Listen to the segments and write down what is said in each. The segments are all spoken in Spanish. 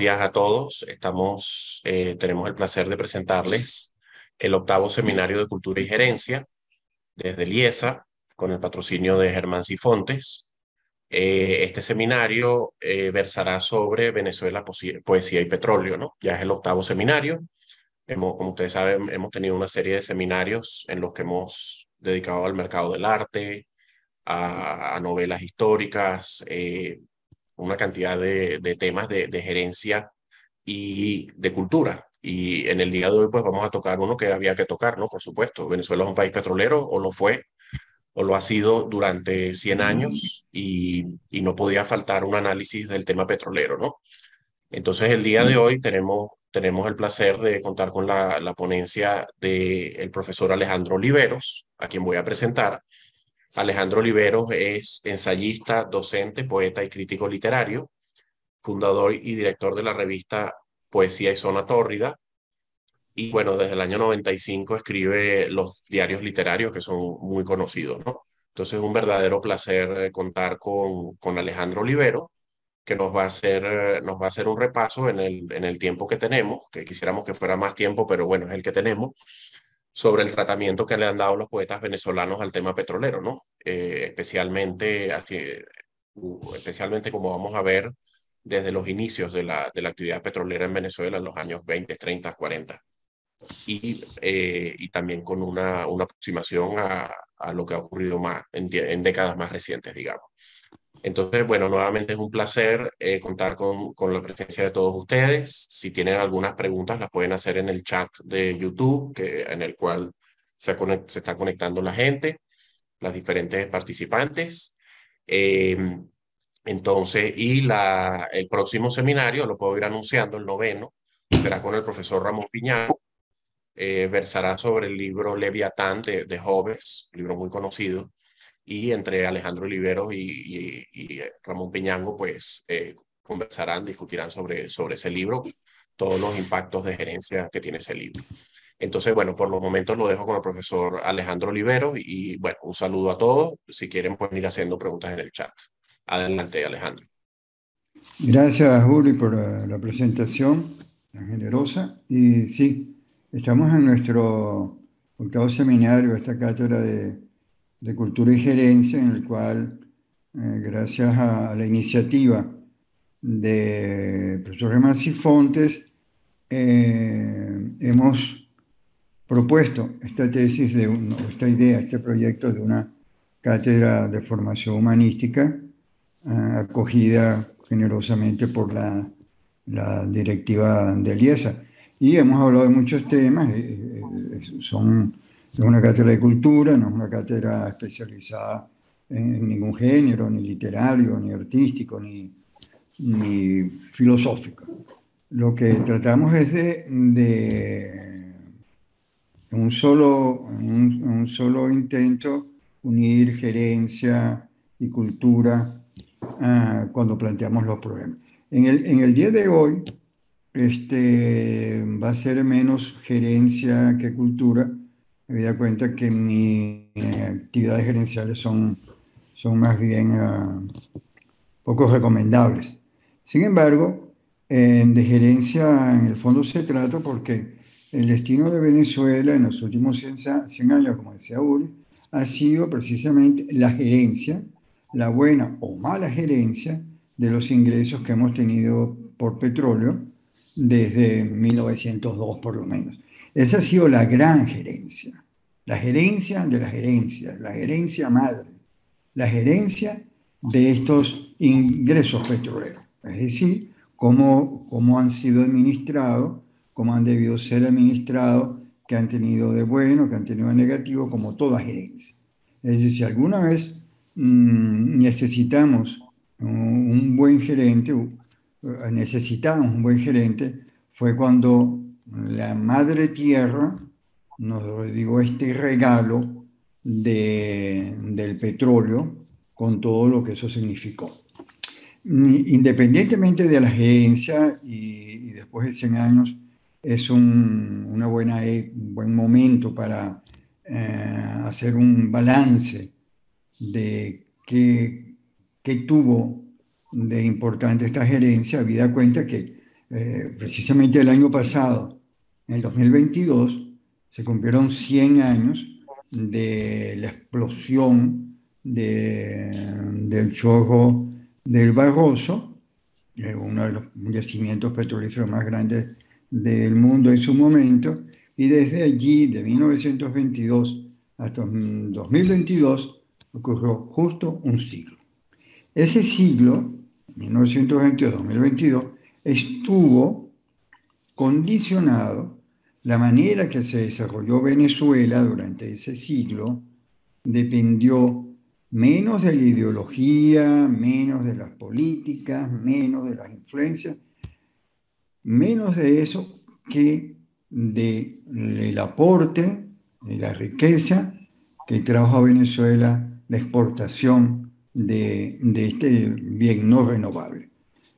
días a todos. Tenemos el placer de presentarles el octavo Seminario de Cultura y Gerencia desde Liesa, con el patrocinio de Germán Sifontes. Este seminario versará sobre Venezuela, poesía y petróleo, ¿no? Ya es el octavo seminario. Como ustedes saben, hemos tenido una serie de seminarios en los que hemos dedicado al mercado del arte, a novelas históricas, una cantidad de temas de gerencia y de cultura. Y en el día de hoy, pues vamos a tocar uno que había que tocar, ¿no? Por supuesto, Venezuela es un país petrolero, o lo fue, o lo ha sido durante 100 años, y no podía faltar un análisis del tema petrolero, ¿no? Entonces, el día de hoy tenemos el placer de contar con la ponencia del profesor Alejandro Oliveros, a quien voy a presentar. Alejandro Oliveros es ensayista, docente, poeta y crítico literario, fundador y director de la revista Poesía y Zona Tórrida. Y bueno, desde el año 95 escribe los diarios literarios que son muy conocidos, ¿no? Entonces es un verdadero placer contar con Alejandro Olivero, que nos va a hacer un repaso en el tiempo que tenemos, que quisiéramos que fuera más tiempo, pero bueno, es el que tenemos, sobre el tratamiento que le han dado los poetas venezolanos al tema petrolero, ¿no? Especialmente como vamos a ver desde los inicios de la actividad petrolera en Venezuela en los años 20, 30, 40, y también con una aproximación a lo que ha ocurrido más en décadas más recientes, digamos. Entonces, bueno, nuevamente es un placer contar con la presencia de todos ustedes. Si tienen algunas preguntas, las pueden hacer en el chat de YouTube, en el cual se está conectando la gente, las diferentes participantes. Eh, el próximo seminario, lo puedo ir anunciando, el noveno, será con el profesor Ramón Piñán. Versará sobre el libro Leviatán de Hobbes, libro muy conocido, y entre Alejandro Oliveros y Ramón Peñango, pues conversarán, discutirán sobre ese libro, todos los impactos de gerencia que tiene ese libro. Entonces, bueno, por los momentos lo dejo con el profesor Alejandro Oliveros y bueno, un saludo a todos. Si quieren, pueden ir haciendo preguntas en el chat. Adelante, Alejandro. Gracias, Juli, por la presentación tan generosa. Y sí, estamos en nuestro octavo seminario, esta cátedra de Cultura y Gerencia, en el cual, gracias a la iniciativa de profesor Germán Sifontes, hemos propuesto esta tesis, esta idea, este proyecto de una cátedra de formación humanística, acogida generosamente por la directiva de Liesa. Y hemos hablado de muchos temas, es una cátedra de cultura, no es una cátedra especializada en ningún género, ni literario, ni artístico, ni filosófico. Lo que tratamos es de un solo intento, unir gerencia y cultura cuando planteamos los problemas. En el día de hoy, va a ser menos gerencia que cultura. Me da cuenta que mis actividades gerenciales son más bien poco recomendables. Sin embargo, de gerencia en el fondo se trata porque el destino de Venezuela en los últimos 100 años, como decía Uri, ha sido precisamente la gerencia, la buena o mala gerencia de los ingresos que hemos tenido por petróleo desde 1902 por lo menos. Esa ha sido la gerencia de la gerencia, la gerencia madre, la gerencia de estos ingresos petroleros, es decir, cómo han sido administrados, cómo han debido ser administrados, qué han tenido de bueno, qué han tenido de negativo, como toda gerencia. Es decir, si alguna vez necesitamos un buen gerente, necesitamos un buen gerente, fue cuando la madre tierra nos dio este regalo del petróleo con todo lo que eso significó. Independientemente de la gerencia y después de 100 años, es un buen momento para hacer un balance de qué tuvo de importante esta gerencia, habida cuenta que precisamente el año pasado, en el 2022, se cumplieron 100 años de la explosión del Chojo del Barroso, uno de los yacimientos petrolíferos más grandes del mundo en su momento, y desde allí, de 1922 hasta 2022, ocurrió justo un siglo. Ese siglo, 1922-2022, estuvo condicionado la manera que se desarrolló Venezuela durante ese siglo, dependió menos de la ideología, menos de las políticas, menos de las influencias, menos de eso que del aporte, de la riqueza que trajo a Venezuela la exportación de este bien no renovable.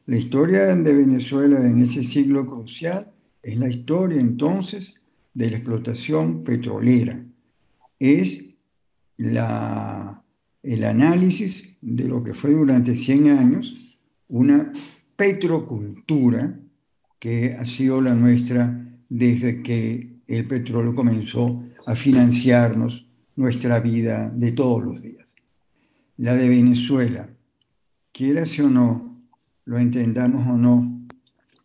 La historia de Venezuela en ese siglo crucial es la historia entonces de la explotación petrolera. Es el análisis de lo que fue durante 100 años una petrocultura que ha sido la nuestra desde que el petróleo comenzó a financiarnos nuestra vida de todos los días. La de Venezuela, quiera o no, lo entendamos o no,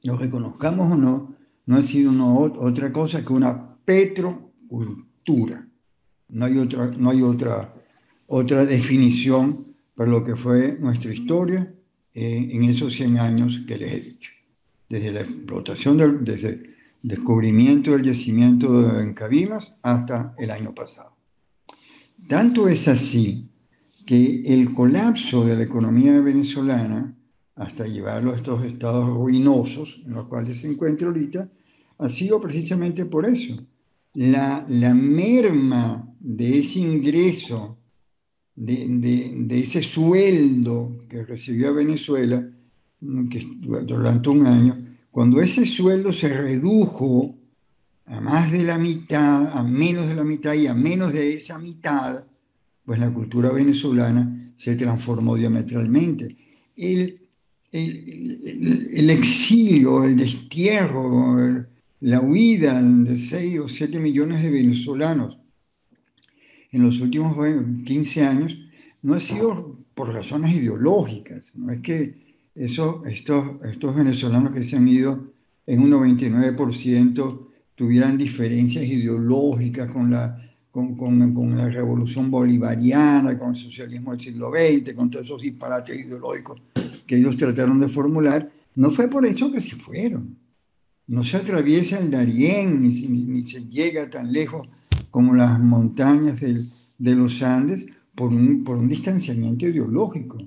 lo reconozcamos o no, no ha sido otra cosa que una petrocultura. No hay otra definición para lo que fue nuestra historia en esos 100 años que les he dicho. Desde la explotación, desde el descubrimiento del yacimiento en Cabimas hasta el año pasado. Tanto es así que el colapso de la economía venezolana, hasta llevarlo a estos estados ruinosos en los cuales se encuentra ahorita, ha sido precisamente por eso. La merma de ese ingreso, de ese sueldo que recibió Venezuela, que durante un año, cuando ese sueldo se redujo a más de la mitad, a menos de la mitad y a menos de esa mitad, pues la cultura venezolana se transformó diametralmente. El exilio, el destierro, la huida de 6 o 7 millones de venezolanos en los últimos 15 años no ha sido por razones ideológicas, no es que estos venezolanos que se han ido en un 99% tuvieran diferencias ideológicas con la revolución bolivariana, con el socialismo del siglo XX, con todos esos disparates ideológicos que ellos trataron de formular. No fue por eso que se fueron. No se atraviesa el Darién, ni se llega tan lejos como las montañas de los Andes por un distanciamiento ideológico.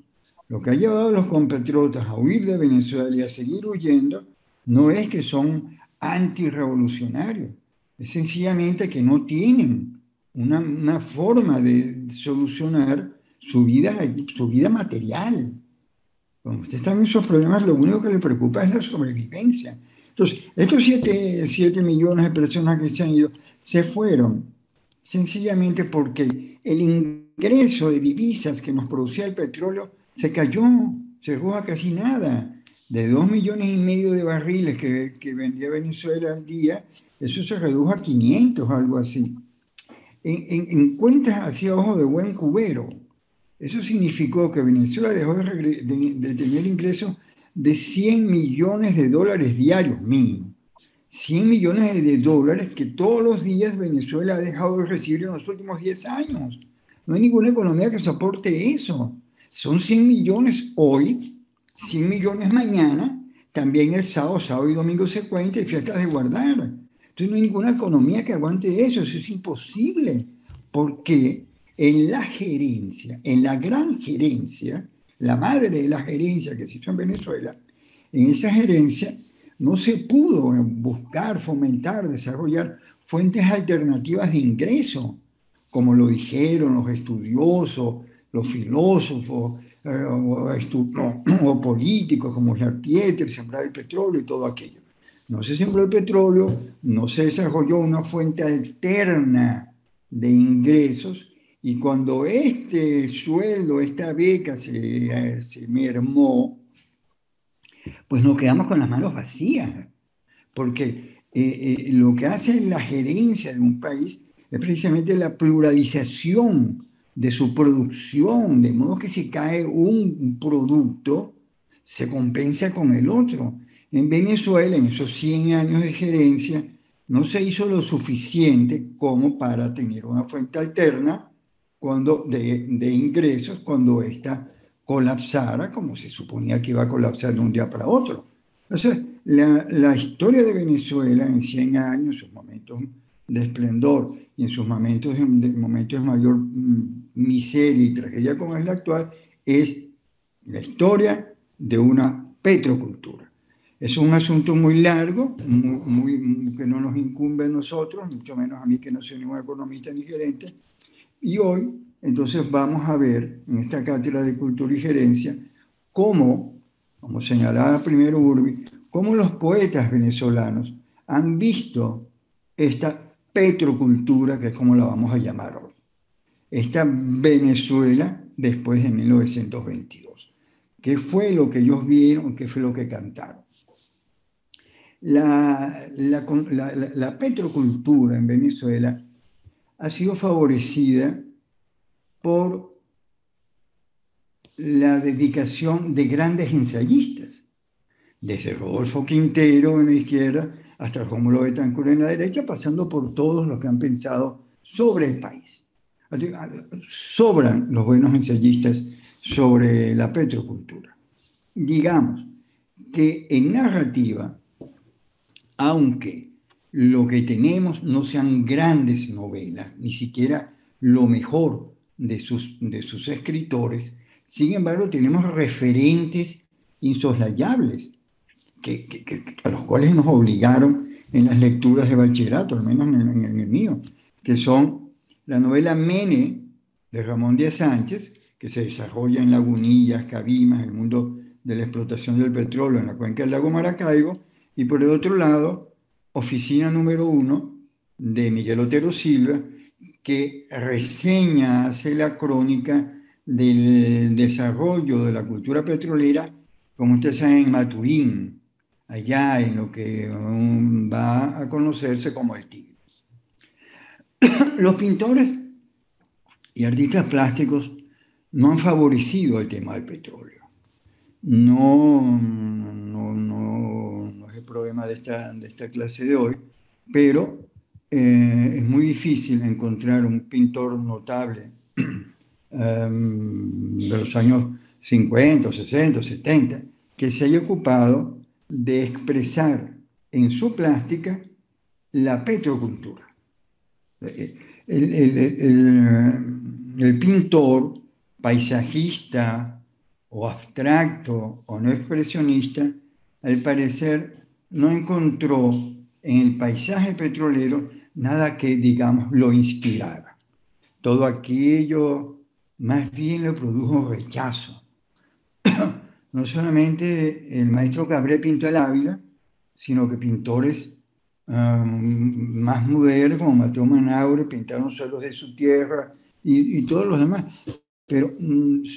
Lo que ha llevado a los compatriotas a huir de Venezuela y a seguir huyendo no es que son antirrevolucionarios, es sencillamente que no tienen una forma de solucionar su vida material. Cuando usted está en esos problemas, lo único que le preocupa es la sobrevivencia. Entonces, estos 7 millones de personas que se han ido, se fueron sencillamente porque el ingreso de divisas que nos producía el petróleo se cayó, se redujo a casi nada. De 2,5 millones de barriles que vendía Venezuela al día, eso se redujo a 500, algo así. En cuentas hacia ojo de buen cubero, eso significó que Venezuela dejó de tener ingresos de 100 millones de dólares diarios mínimo. 100 millones de dólares que todos los días Venezuela ha dejado de recibir en los últimos 10 años. No hay ninguna economía que soporte eso. Son 100 millones hoy, 100 millones mañana, también el sábado y domingo se cuenta y fiestas de guardar. Entonces no hay ninguna economía que aguante eso es imposible. Porque en la gerencia, en la gran gerencia, la madre de la gerencia que se hizo en Venezuela, en esa gerencia no se pudo buscar, fomentar, desarrollar fuentes alternativas de ingreso, como lo dijeron los estudiosos, los filósofos o políticos como Pieter, sembrar el petróleo y todo aquello. No se sembró el petróleo, no se desarrolló una fuente alterna de ingresos, y cuando este sueldo, esta beca se mermó, pues nos quedamos con las manos vacías, porque lo que hace la gerencia de un país es precisamente la pluralización de su producción, de modo que si cae un producto, se compensa con el otro. En Venezuela, en esos 100 años de gerencia, no se hizo lo suficiente como para tener una fuente alterna de ingresos cuando ésta colapsara, como se suponía que iba a colapsar de un día para otro. Entonces, la historia de Venezuela en 100 años, sus momentos de esplendor y en sus momentos de mayor miseria y tragedia como es la actual, es la historia de una petrocultura. Es un asunto muy largo, que no nos incumbe a nosotros, mucho menos a mí que no soy ningún economista ni gerente, y hoy, entonces, vamos a ver en esta cátedra de cultura y gerencia cómo, como señalaba primero Urbi, cómo los poetas venezolanos han visto esta petrocultura, que es como la vamos a llamar hoy, esta Venezuela después de 1922. ¿Qué fue lo que ellos vieron? ¿Qué fue lo que cantaron? La petrocultura en Venezuela ha sido favorecida por la dedicación de grandes ensayistas, desde Rodolfo Quintero en la izquierda hasta Rómulo Betancourt en la derecha, pasando por todos los que han pensado sobre el país. Sobran los buenos ensayistas sobre la petrocultura. Digamos que en narrativa, aunque lo que tenemos no sean grandes novelas, ni siquiera lo mejor de sus escritores, sin embargo tenemos referentes insoslayables a los cuales nos obligaron en las lecturas de bachillerato, al menos en el mío, que son la novela Mene de Ramón Díaz Sánchez, que se desarrolla en Lagunillas, Cabimas, el mundo de la explotación del petróleo en la cuenca del lago Maracaibo, y por el otro lado, Oficina número 1 de Miguel Otero Silva, que reseña, hace la crónica del desarrollo de la cultura petrolera, como ustedes saben, en Maturín, allá en lo que va a conocerse como el Tigre. Los pintores y artistas plásticos no han favorecido el tema del petróleo. No es el problema de esta clase de hoy, pero es muy difícil encontrar un pintor notable de los años 50, 60, 70, que se haya ocupado de expresar en su plástica la petrocultura. El pintor paisajista o abstracto o no expresionista, al parecer no encontró en el paisaje petrolero nada que, digamos, lo inspirara. Todo aquello más bien le produjo rechazo. No solamente el maestro Cabré pintó el Ávila, sino que pintores más modernos, como Mateo Manaure, pintaron suelos de su tierra y todos los demás. Pero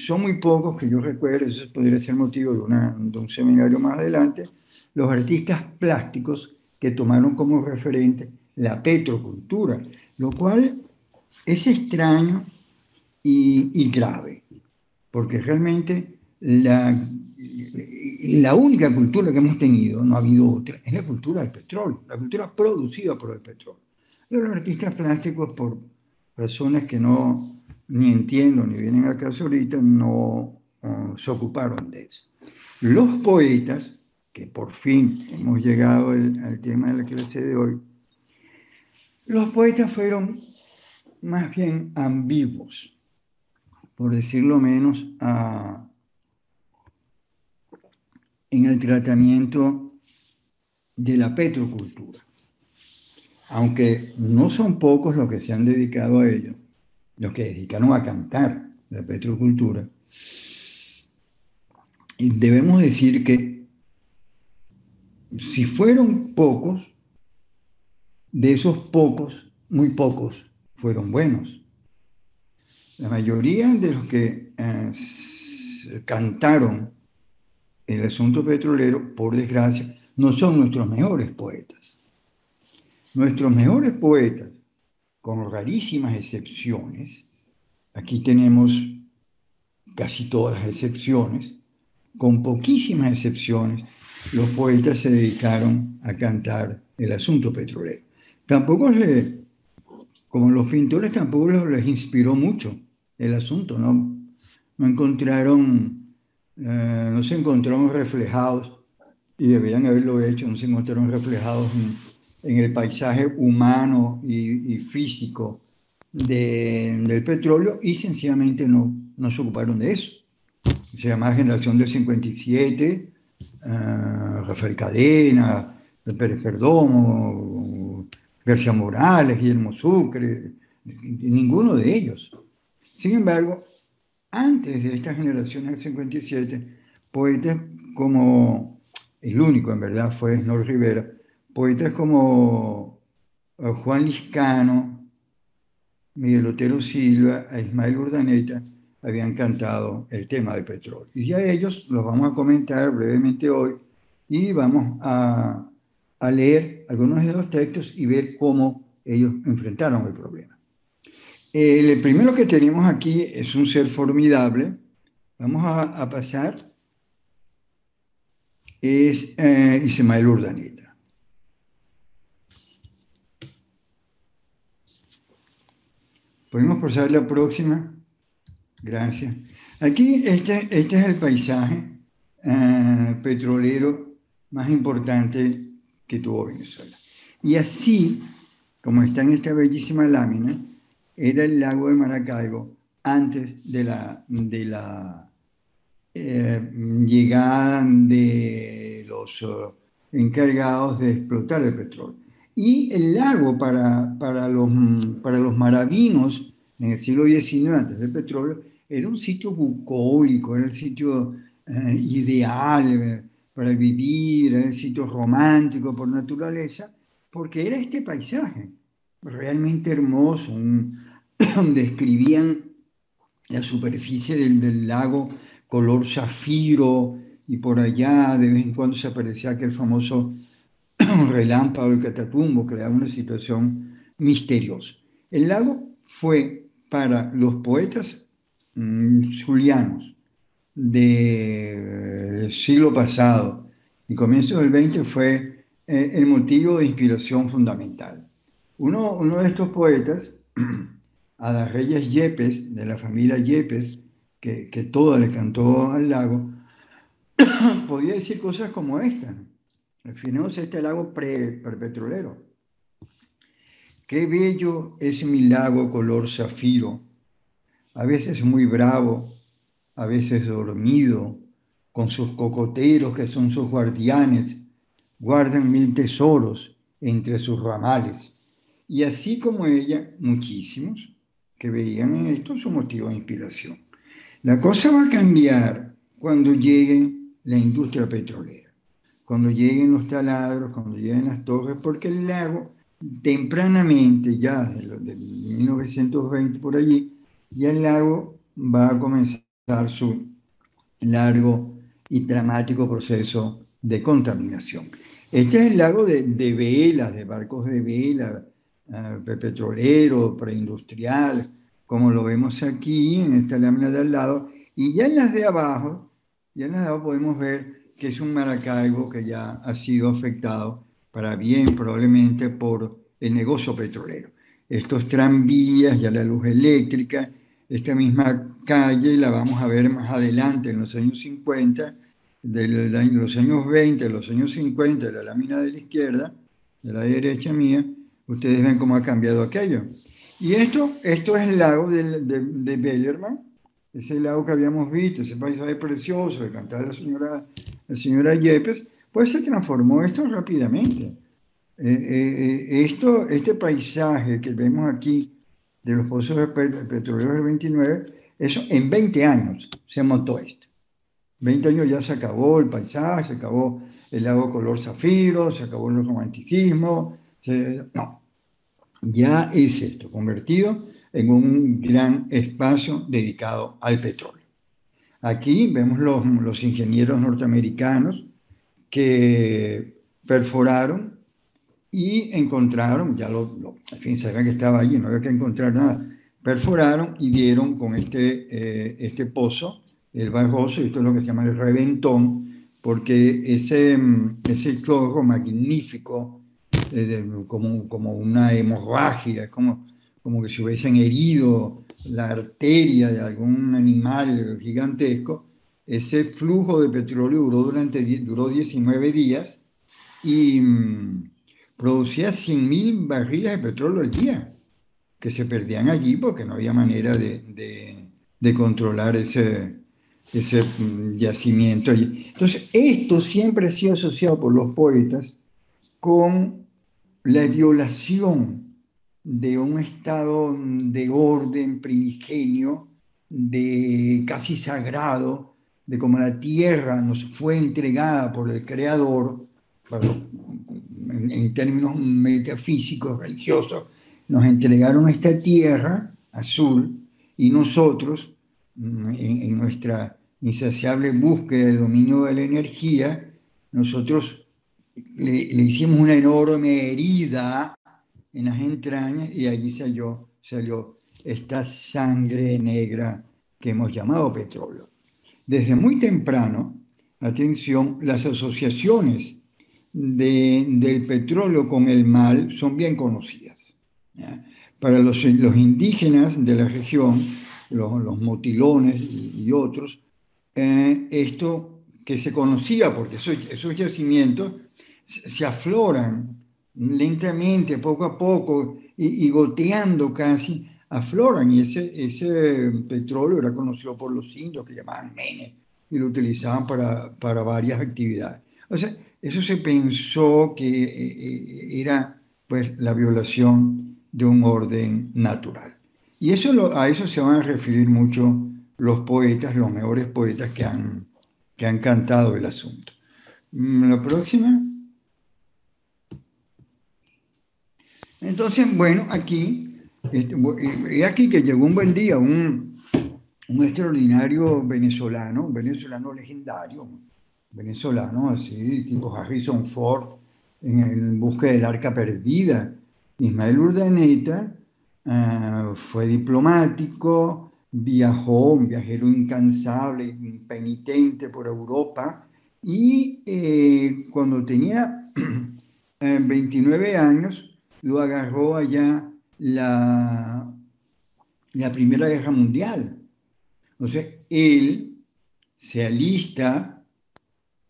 son muy pocos que yo recuerdo, eso podría ser motivo de un seminario más adelante, los artistas plásticos que tomaron como referente la petrocultura, lo cual es extraño y grave, porque realmente la única cultura que hemos tenido, no ha habido otra, es la cultura del petróleo, la cultura producida por el petróleo. Y los artistas plásticos, por razones que no ni entiendo ni vienen al caso ahorita, no se ocuparon de eso. Los poetas, que por fin hemos llegado al tema de la clase de hoy, los poetas fueron más bien ambiguos, por decirlo menos, en el tratamiento de la petrocultura. Aunque no son pocos los que se han dedicado a ello, los que dedicaron a cantar la petrocultura, y debemos decir que si fueron pocos, de esos pocos, muy pocos fueron buenos. La mayoría de los que cantaron el asunto petrolero, por desgracia, no son nuestros mejores poetas. Nuestros mejores poetas, con rarísimas excepciones, aquí tenemos casi todas las excepciones, con poquísimas excepciones, los poetas se dedicaron a cantar el asunto petrolero. Tampoco como los pintores tampoco les inspiró mucho el asunto, ¿no? No encontraron, no se encontraron reflejados, y deberían haberlo hecho, no se encontraron reflejados en el paisaje humano y físico del petróleo, y sencillamente no se ocuparon de eso. Se llama Generación del 57, Rafael Cadena, Pérez Perdomo, García Morales, Guillermo Sucre, ninguno de ellos. Sin embargo, antes de esta generación del 57, poetas como, el único en verdad fue Snor Rivera, poetas como Juan Liscano, Miguel Otero Silva e Ismael Urdaneta habían cantado el tema del petróleo. Y ya ellos los vamos a comentar brevemente hoy y vamos a leer algunos de los textos y ver cómo ellos enfrentaron el problema. El primero que tenemos aquí es un ser formidable. Vamos a pasar. Es Ismael Urdaneta. ¿Podemos pasar la próxima? Gracias. Aquí este es el paisaje petrolero más importante que tuvo Venezuela. Y así, como está en esta bellísima lámina, era el lago de Maracaibo antes de la llegada de los encargados de explotar el petróleo. Y el lago para los maravinos en el siglo XIX, antes del petróleo, era un sitio bucólico, era el sitio ideal para vivir, era el sitio romántico por naturaleza, porque era este paisaje realmente hermoso. Describían la superficie del lago color zafiro, y por allá de vez en cuando se aparecía aquel famoso relámpago del Catatumbo, creaba una situación misteriosa. El lago fue para los poetas zulianos del siglo pasado y comienzos del XX fue el motivo de inspiración fundamental. Uno de estos poetas, Adarreyes Yepes, de la familia Yepes, que toda le cantó al lago, podía decir cosas como esta. Refinemos este lago prepetrolero. Qué bello es mi lago color zafiro, a veces muy bravo, a veces dormido, con sus cocoteros que son sus guardianes, guardan mil tesoros entre sus ramales. Y así como ella, muchísimos que veían en esto su motivo de inspiración. La cosa va a cambiar cuando llegue la industria petrolera, cuando lleguen los taladros, cuando lleguen las torres, porque el lago tempranamente, ya de 1920 por allí, ya el lago va a comenzar su largo y dramático proceso de contaminación. Este es el lago de velas, de barcos de vela, petrolero, preindustrial, como lo vemos aquí en esta lámina de al lado, y ya en las de abajo podemos ver que es un Maracaibo que ya ha sido afectado para bien probablemente por el negocio petrolero. Estos tranvías, ya la luz eléctrica, esta misma calle la vamos a ver más adelante en los años 50, de los años 20, de los años 50, de la lámina de la izquierda, de la derecha mía, ustedes ven cómo ha cambiado aquello. Y esto es el lago de Bellerman, ese lago que habíamos visto, ese paisaje precioso que cantaba la señora Yepes, pues se transformó esto rápidamente. Este paisaje que vemos aquí de los pozos petroleros del 29, eso en 20 años se montó esto. 20 años ya se acabó el paisaje, se acabó el lago color zafiro, se acabó el romanticismo, no, ya es esto, convertido en un gran espacio dedicado al petróleo. Aquí vemos los ingenieros norteamericanos que perforaron y encontraron, en fin, sabían que estaba allí, no había que encontrar nada, perforaron y dieron con este pozo, el barroso, y esto es lo que se llama el reventón, porque ese chorro magnífico, como una hemorragia, como que se hubiesen herido la arteria de algún animal gigantesco, ese flujo de petróleo duró 19 días y producía 100.000 barriles de petróleo al día, que se perdían allí porque no había manera de controlar ese yacimiento allí. Entonces, esto siempre ha sido asociado por los poetas con la violación de un estado de orden primigenio, de casi sagrado, de cómo la tierra nos fue entregada por el Creador, en términos metafísicos, religiosos, nos entregaron esta tierra azul y nosotros, en nuestra insaciable búsqueda de dominio de la energía, nosotros le hicimos una enorme herida en las entrañas y allí salió esta sangre negra que hemos llamado petróleo. Desde muy temprano, atención, las asociaciones del petróleo con el mal son bien conocidas, ¿ya? Para los indígenas de la región, los motilones y otros, esto que se conocía, porque esos yacimientos se afloran lentamente, poco a poco, y goteando casi, afloran. Y ese petróleo era conocido por los indios, que llamaban mene, y lo utilizaban para varias actividades. O sea, eso se pensó que era pues la violación de un orden natural. Y a eso se van a referir mucho los poetas, los mejores poetas que han cantado el asunto. La próxima. Entonces, bueno, aquí que llegó un buen día, un extraordinario venezolano, un venezolano legendario, venezolano así, tipo Harrison Ford, en busca del arca perdida. Ismael Urdaneta fue diplomático, viajó, un viajero incansable, impenitente por Europa, y cuando tenía 29 años, lo agarró allá la Primera Guerra Mundial. Entonces, él se alista,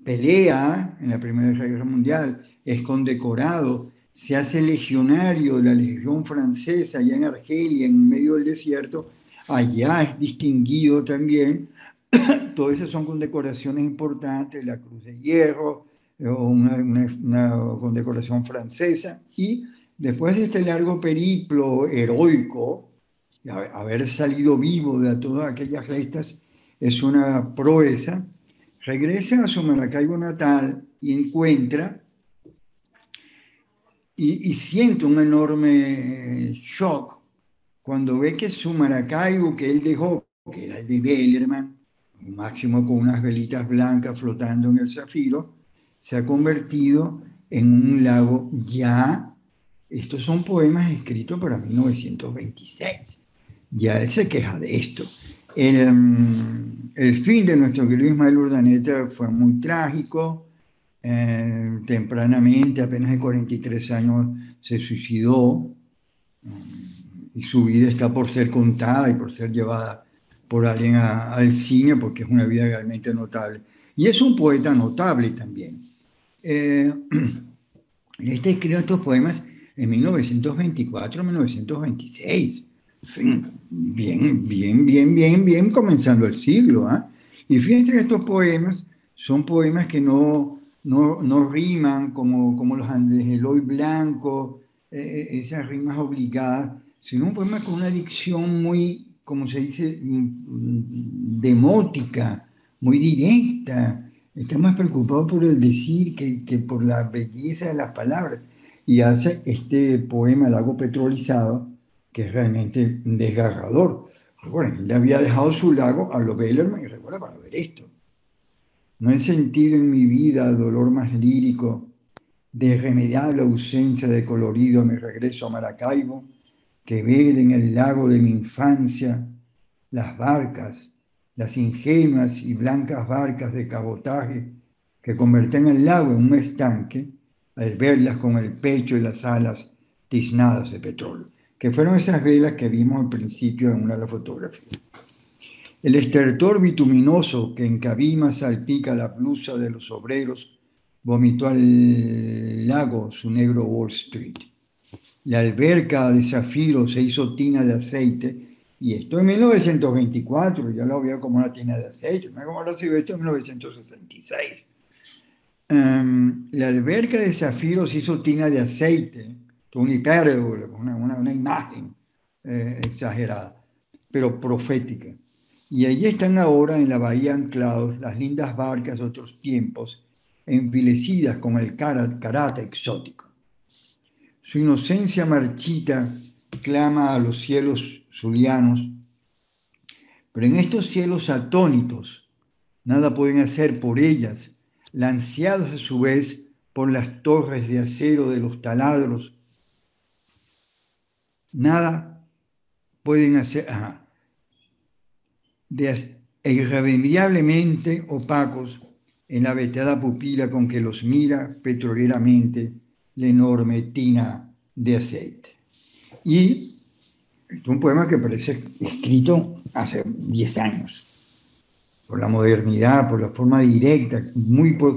pelea en la Primera Guerra Mundial, es condecorado, se hace legionario de la Legión Francesa allá en Argelia, en medio del desierto, allá es distinguido también. Todas esas son condecoraciones importantes, la Cruz de Hierro, una condecoración francesa, y después de este largo periplo heroico, haber salido vivo de todas aquellas gestas es una proeza, regresa a su Maracaibo natal y encuentra y siente un enorme shock cuando ve que su Maracaibo que él dejó, que era el de Bellerman, máximo con unas velitas blancas flotando en el Zafiro, se ha convertido en un lago ya. Estos son poemas escritos para 1926. Ya él se queja de esto. El fin de nuestro querido Ismael Urdaneta fue muy trágico. Tempranamente, apenas de 43 años, se suicidó, y su vida está por ser contada y por ser llevada por alguien al cine, porque es una vida realmente notable. Y es un poeta notable también. Este escribió estos poemas en 1924-1926. Bien, bien, bien, bien, bien, comenzando el siglo. Y fíjense que estos poemas son poemas que no riman como los de Eloy Blanco, esas rimas obligadas, sino un poema con una dicción muy, como se dice, demótica, muy directa. Está más preocupado por el decir que por la belleza de las palabras. Y hace este poema, Lago Petrolizado, que es realmente desgarrador. Recuerden, él había dejado su lago a lo Bellerman, y recuerda, para ver esto. No he sentido en mi vida dolor más lírico de irremediable ausencia de colorido a mi regreso a Maracaibo que ver en el lago de mi infancia las barcas, las ingenuas y blancas barcas de cabotaje que convertían el lago en un estanque al verlas con el pecho y las alas tiznadas de petróleo, que fueron esas velas que vimos al principio en una de las fotografías. El estertor bituminoso que en Cabima salpica la blusa de los obreros vomitó al lago su negro Wall Street. La alberca de zafiro se hizo tina de aceite, y esto en 1924, ya lo veo como una tina de aceite, no es como lo sido esto en 1966. La alberca de zafiro se hizo tina de aceite, una hipérbole, una imagen exagerada, pero profética. Y allí están ahora en la bahía anclados las lindas barcas de otros tiempos, envilecidas con el karate exótico. Su inocencia marchita clama a los cielos zulianos, pero en estos cielos atónitos nada pueden hacer por ellas, lanceados a su vez por las torres de acero de los taladros. Nada pueden hacer, irremediablemente opacos en la veteada pupila con que los mira petroleramente la enorme tina de aceite. Y es un poema que parece escrito hace 10 años, por la modernidad, por la forma directa,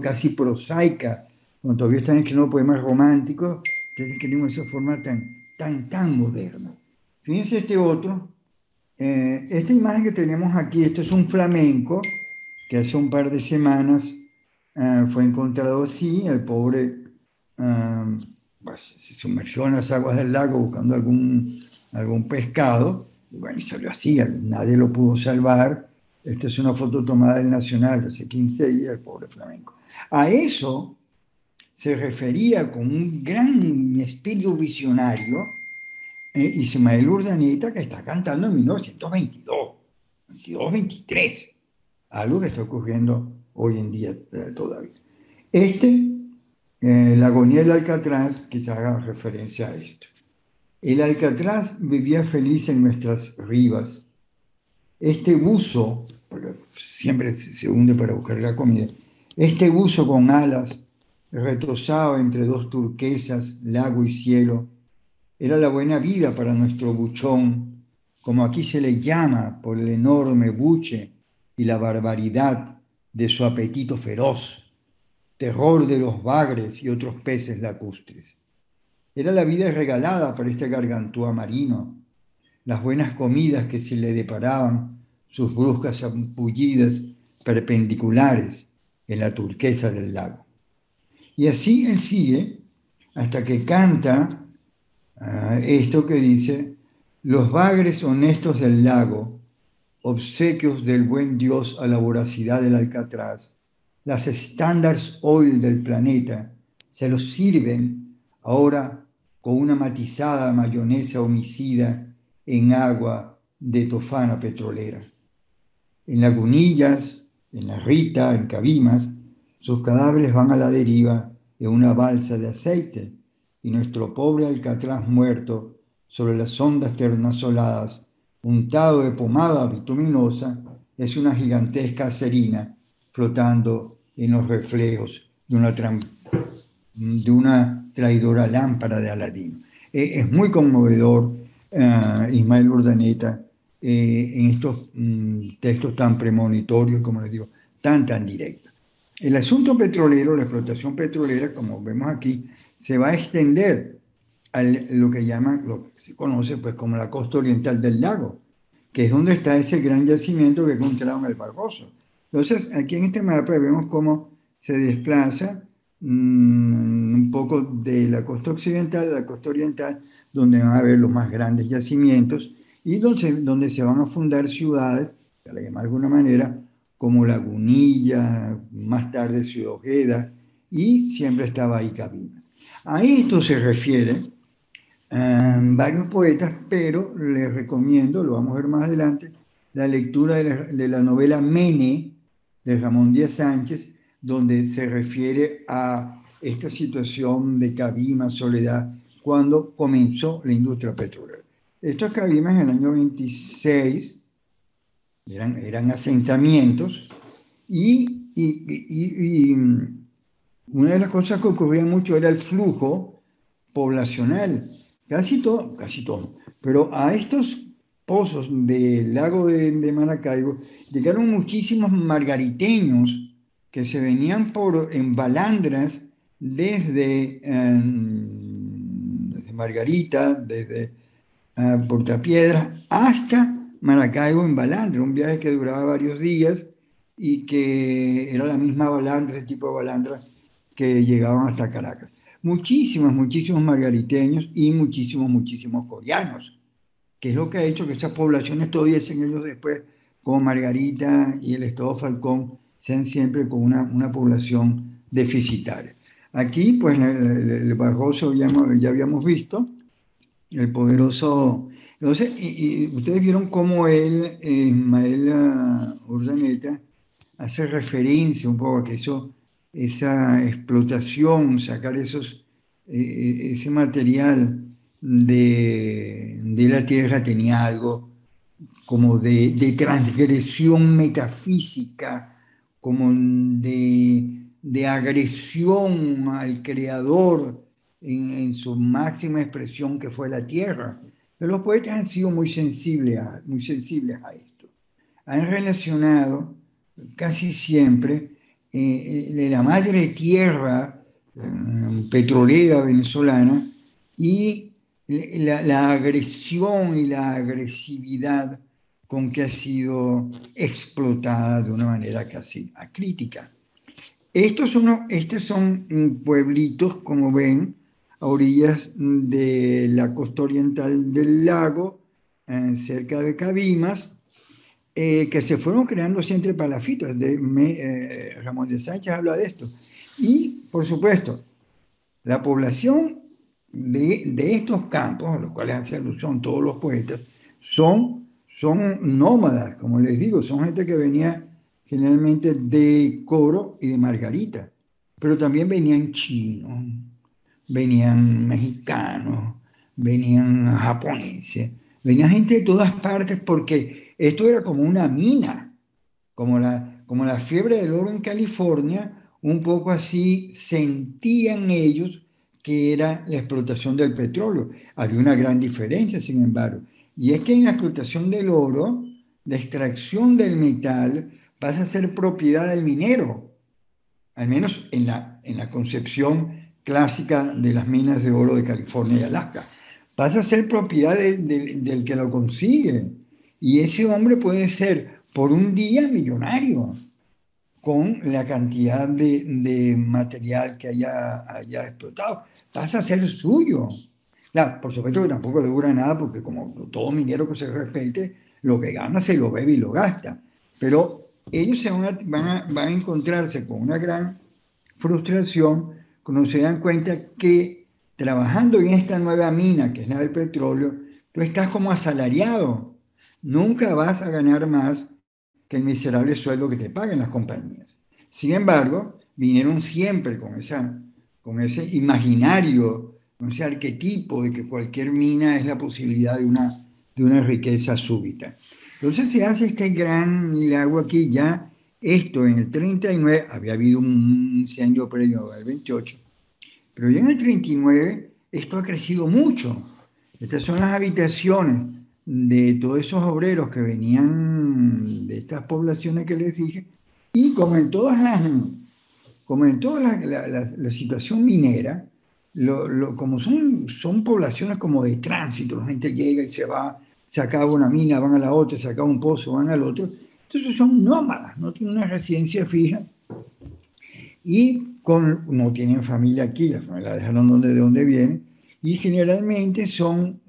casi prosaica. Cuando todavía están escribiendo poemas románticos, ustedes escribimos esa forma tan moderna. Fíjense este otro. Esta imagen que tenemos aquí, esto es un flamenco que hace un par de semanas fue encontrado así. El pobre pues, se sumergió en las aguas del lago buscando algún pescado, y bueno, y salió así, nadie lo pudo salvar. Esta es una foto tomada del Nacional de hace 15 días, el pobre flamenco. A eso se refería con un gran espíritu visionario Ismael Urdaneta, que está cantando en 1922, 22-23, algo que está ocurriendo hoy en día todavía. La agonía del Alcatraz, quizás haga referencia a esto. El Alcatraz vivía feliz en nuestras ribas. Este buzo, porque siempre se hunde para buscar la comida, este buzo con alas, retozado entre dos turquesas, lago y cielo, era la buena vida para nuestro buchón, como aquí se le llama por el enorme buche y la barbaridad de su apetito feroz, terror de los bagres y otros peces lacustres. Era la vida regalada para este gargantúa marino, las buenas comidas que se le deparaban, sus bruscas ampullidas perpendiculares en la turquesa del lago. Y así él sigue hasta que canta esto que dice: los bagres honestos del lago, obsequios del buen Dios a la voracidad del Alcatraz, las Standards Oil del planeta, se los sirven ahora con una matizada mayonesa homicida en agua de tofana petrolera. En Lagunillas, en La Rita, en Cabimas, sus cadáveres van a la deriva en una balsa de aceite, y nuestro pobre Alcatraz muerto sobre las ondas ternasoladas, untado de pomada bituminosa, es una gigantesca acerina flotando en los reflejos de una traidora lámpara de Aladino. Es muy conmovedor, Ismael Urdaneta, en estos textos tan premonitorios, como les digo, tan directos. El asunto petrolero, la explotación petrolera, como vemos aquí, se va a extender a lo que se conoce pues como la costa oriental del lago, que es donde está ese gran yacimiento que encontraron en el Barroso. Entonces, aquí en este mapa vemos cómo se desplaza un poco de la costa occidental a la costa oriental, donde van a haber los más grandes yacimientos y donde se van a fundar ciudades, para llamar de alguna manera, como Lagunilla, más tarde Ciudad Ojeda, y siempre estaba ahí Cabimas. A esto se refieren varios poetas, pero les recomiendo, lo vamos a ver más adelante, la lectura de la novela Mene de Ramón Díaz Sánchez, donde se refiere a esta situación de Cabima, Soledad, cuando comenzó la industria petrolera. Estos Cabimas en el año 26 eran asentamientos y una de las cosas que ocurría mucho era el flujo poblacional, casi todo, pero a estos pozos del lago de Maracaibo llegaron muchísimos margariteños que se venían en balandras desde Margarita, desde Portapiedras, hasta Maracaibo en balandra, un viaje que duraba varios días y que era la misma balandra, el tipo de balandra que llegaban hasta Caracas. Muchísimos margariteños y muchísimos coreanos, que es lo que ha hecho que esas poblaciones todavía sean ellos después, como Margarita y el Estado Falcón, sean siempre con una población deficitaria. Aquí, pues, el Barroso ya habíamos visto, el poderoso. Entonces, y ustedes vieron cómo él, Ismael Urdaneta, hace referencia un poco a que esa explotación, sacar ese material de la tierra tenía algo como de transgresión metafísica, como de agresión al creador en su máxima expresión que fue la tierra. Pero los poetas han sido muy sensibles a esto. Han relacionado casi siempre la madre tierra petrolera venezolana y la agresión y la agresividad con que ha sido explotada de una manera casi acrítica. Estos son pueblitos, como ven, a orillas de la costa oriental del lago, cerca de Cabimas, que se fueron creando así entre palafitos. Ramón de Sánchez habla de esto. Y, por supuesto, la población de estos campos, a los cuales hacen alusión todos los poetas, son nómadas, como les digo, son gente que venía generalmente de Coro y de Margarita, pero también venían chinos, venían mexicanos, venían japoneses, venía gente de todas partes porque esto era como una mina, como la fiebre del oro en California, un poco así sentían ellos que era la explotación del petróleo. Había una gran diferencia, sin embargo, y es que en la explotación del oro, la extracción del metal pasa a ser propiedad del minero, al menos en la concepción clásica de las minas de oro de California y Alaska. Pasa a ser propiedad del que lo consigue. Y ese hombre puede ser por un día millonario con la cantidad de material que haya explotado. Pasa a ser suyo. Claro, por supuesto que tampoco le dura nada porque como todo minero que se respete, lo que gana se lo bebe y lo gasta. Pero ellos van a encontrarse con una gran frustración cuando se dan cuenta que trabajando en esta nueva mina, que es la del petróleo, tú estás como asalariado. Nunca vas a ganar más que el miserable sueldo que te pagan las compañías. Sin embargo, vinieron siempre con ese imaginario, con ese arquetipo de que cualquier mina es la posibilidad de una riqueza súbita. Entonces se hace este gran lago aquí ya. Esto en el 39, había habido un incendio previo al 28, pero ya en el 39 esto ha crecido mucho. Estas son las habitaciones de todos esos obreros que venían de estas poblaciones que les dije, y como en toda la situación minera, como son poblaciones como de tránsito, la gente llega y se va, se acaba una mina, van a la otra, se acaba un pozo, van al otro. Entonces son nómadas, no tienen una residencia fija y no tienen familia aquí, la dejaron de donde vienen, y generalmente son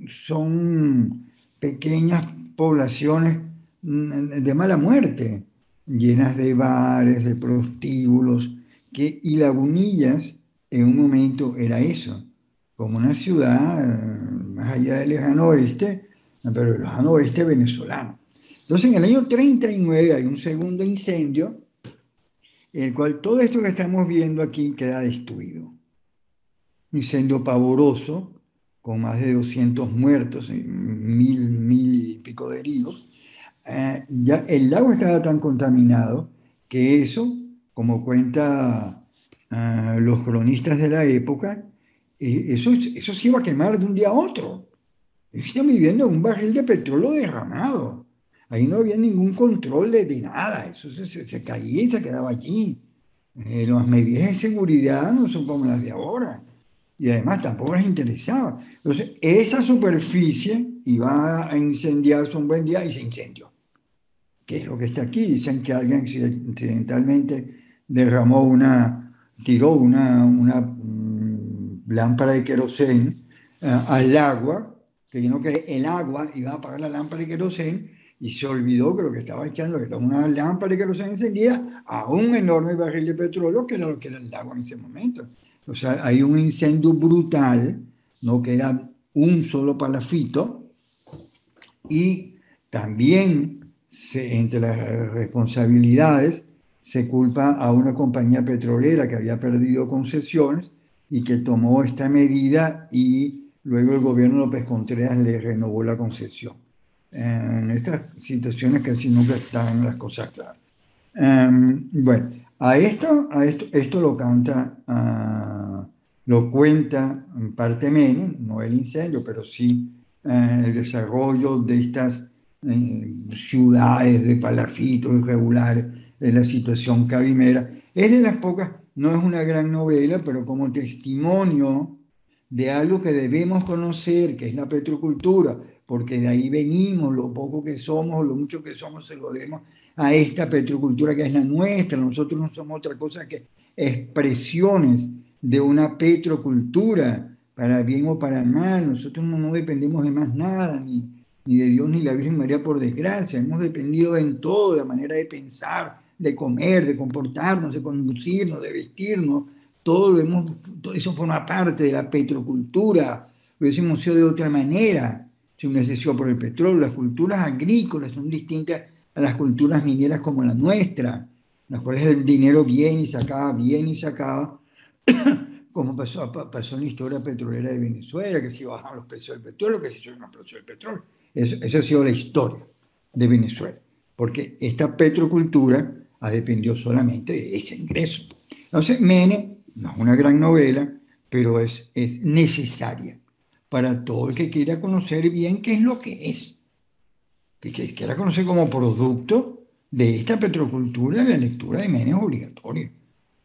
pequeñas poblaciones de mala muerte, llenas de bares, de prostíbulos, y Lagunillas en un momento era eso, como una ciudad más allá del lejano oeste, pero el lejano oeste venezolano. Entonces en el año 39 hay un segundo incendio en el cual todo esto que estamos viendo aquí queda destruido. Un incendio pavoroso, con más de 200 muertos, y mil y pico de heridos. Ya el lago estaba tan contaminado que eso, como cuenta los cronistas de la época, eso se iba a quemar de un día a otro. Están viviendo en un barril de petróleo derramado. Ahí no había ningún control de nada. Eso se caía y se quedaba allí. Las medidas de seguridad no son como las de ahora. Y además tampoco les interesaba. Entonces, esa superficie iba a incendiarse un buen día y se incendió. ¿Qué es lo que está aquí? Dicen que alguien accidentalmente tiró una lámpara de queroseno al agua, creyendo que el agua iba a apagar la lámpara de queroseno y se olvidó que lo que estaba echando era una lámpara de queroseno encendida a un enorme barril de petróleo, que era lo que era el agua en ese momento. O sea, hay un incendio brutal, no queda un solo palafito, y también entre las responsabilidades se culpa a una compañía petrolera que había perdido concesiones y que tomó esta medida, y luego el gobierno López Contreras le renovó la concesión. En estas situaciones casi nunca están las cosas claras. Bueno, esto lo canta, lo cuenta en parte Menem, no el incendio, pero sí el desarrollo de estas ciudades de palafitos irregulares, de la situación cabimera. Es de las pocas, no es una gran novela, pero como testimonio de algo que debemos conocer, que es la petrocultura, porque de ahí venimos, lo poco que somos, lo mucho que somos, se lo debemos a esta petrocultura que es la nuestra. Nosotros no somos otra cosa que expresiones de una petrocultura, para bien o para mal. Nosotros no dependemos de más nada, ni de Dios ni la Virgen María, por desgracia. Hemos dependido en todo, de la manera de pensar, de comer, de comportarnos, de conducirnos, de vestirnos. Todo eso forma parte de la petrocultura. Lo hubiésemos sido de otra manera si hubiese sido por el petróleo. Las culturas agrícolas son distintas a las culturas mineras como la nuestra, en las cuales el dinero viene y se acaba, como pasó en la historia petrolera de Venezuela, que si bajaban los precios del petróleo, que si suben los precios del petróleo. Esa ha sido la historia de Venezuela, porque esta petrocultura ha dependido solamente de ese ingreso. Entonces, Menem no es una gran novela, pero es necesaria para todo el que quiera conocer bien qué es lo que es, que quiera conocer como producto de esta petrocultura. La lectura de Menem es obligatoria.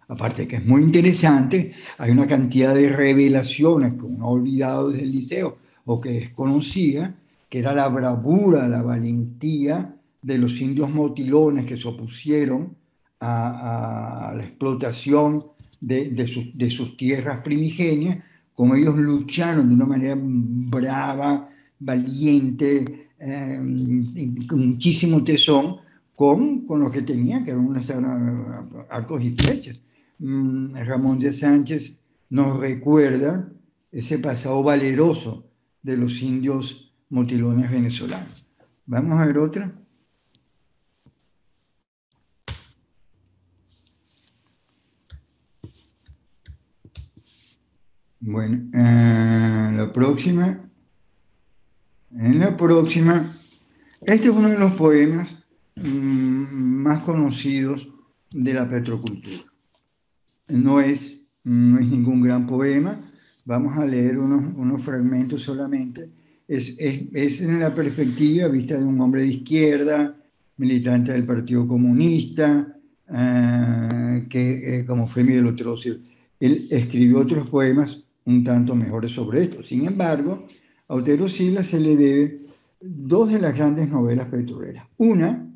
Aparte que es muy interesante, hay una cantidad de revelaciones que uno ha olvidado desde el liceo o que desconocía, que era la bravura, la valentía de los indios motilones que se opusieron a la explotación de sus tierras primigenias, como ellos lucharon de una manera brava, valiente, con muchísimo tesón, con lo que tenían, que eran unos arcos y flechas. Ramón de Sánchez nos recuerda ese pasado valeroso de los indios motilones venezolanos. Vamos a ver otra. Bueno, la próxima. En la próxima, este es uno de los poemas más conocidos de la petrocultura. No es ningún gran poema. Vamos a leer unos fragmentos solamente. Es en la perspectiva vista de un hombre de izquierda, militante del Partido Comunista, que como fue Miguel Otero Silva, él escribió otros poemas un tanto mejores sobre esto. Sin embargo, a Otero Silva se le debe dos de las grandes novelas petroleras. Una,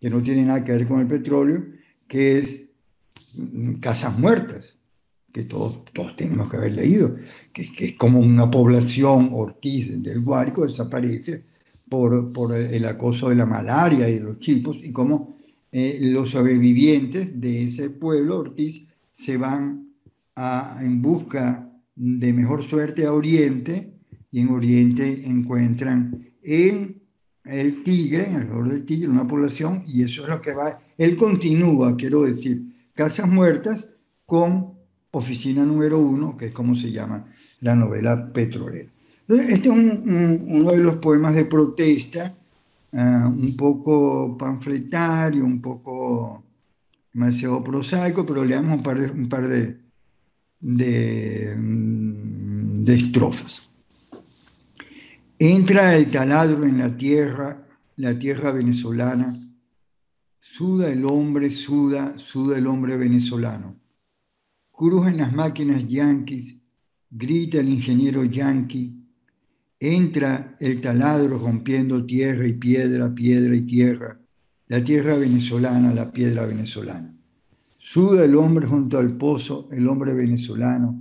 que no tiene nada que ver con el petróleo, que es Casas Muertas, que todos tenemos que haber leído, que es como una población Ortiz del Guárico desaparece por el acoso de la malaria y de los chipos, y cómo los sobrevivientes de ese pueblo Ortiz se van en busca de mejor suerte a Oriente, y en Oriente encuentran en el Tigre, alrededor del Tigre, una población, y eso es lo que va. Él continúa, quiero decir, Casas Muertas con Oficina Número Uno, que es como se llama la novela petrolera. Entonces, este es uno de los poemas de protesta, un poco panfletario, un poco demasiado prosaico, pero le damos un par de estrofas. Entra el taladro en la tierra venezolana, suda el hombre, suda el hombre venezolano. Crujen las máquinas yanquis, grita el ingeniero yanqui, entra el taladro rompiendo tierra y piedra, piedra y tierra, la tierra venezolana, la piedra venezolana. Suda el hombre junto al pozo, el hombre venezolano,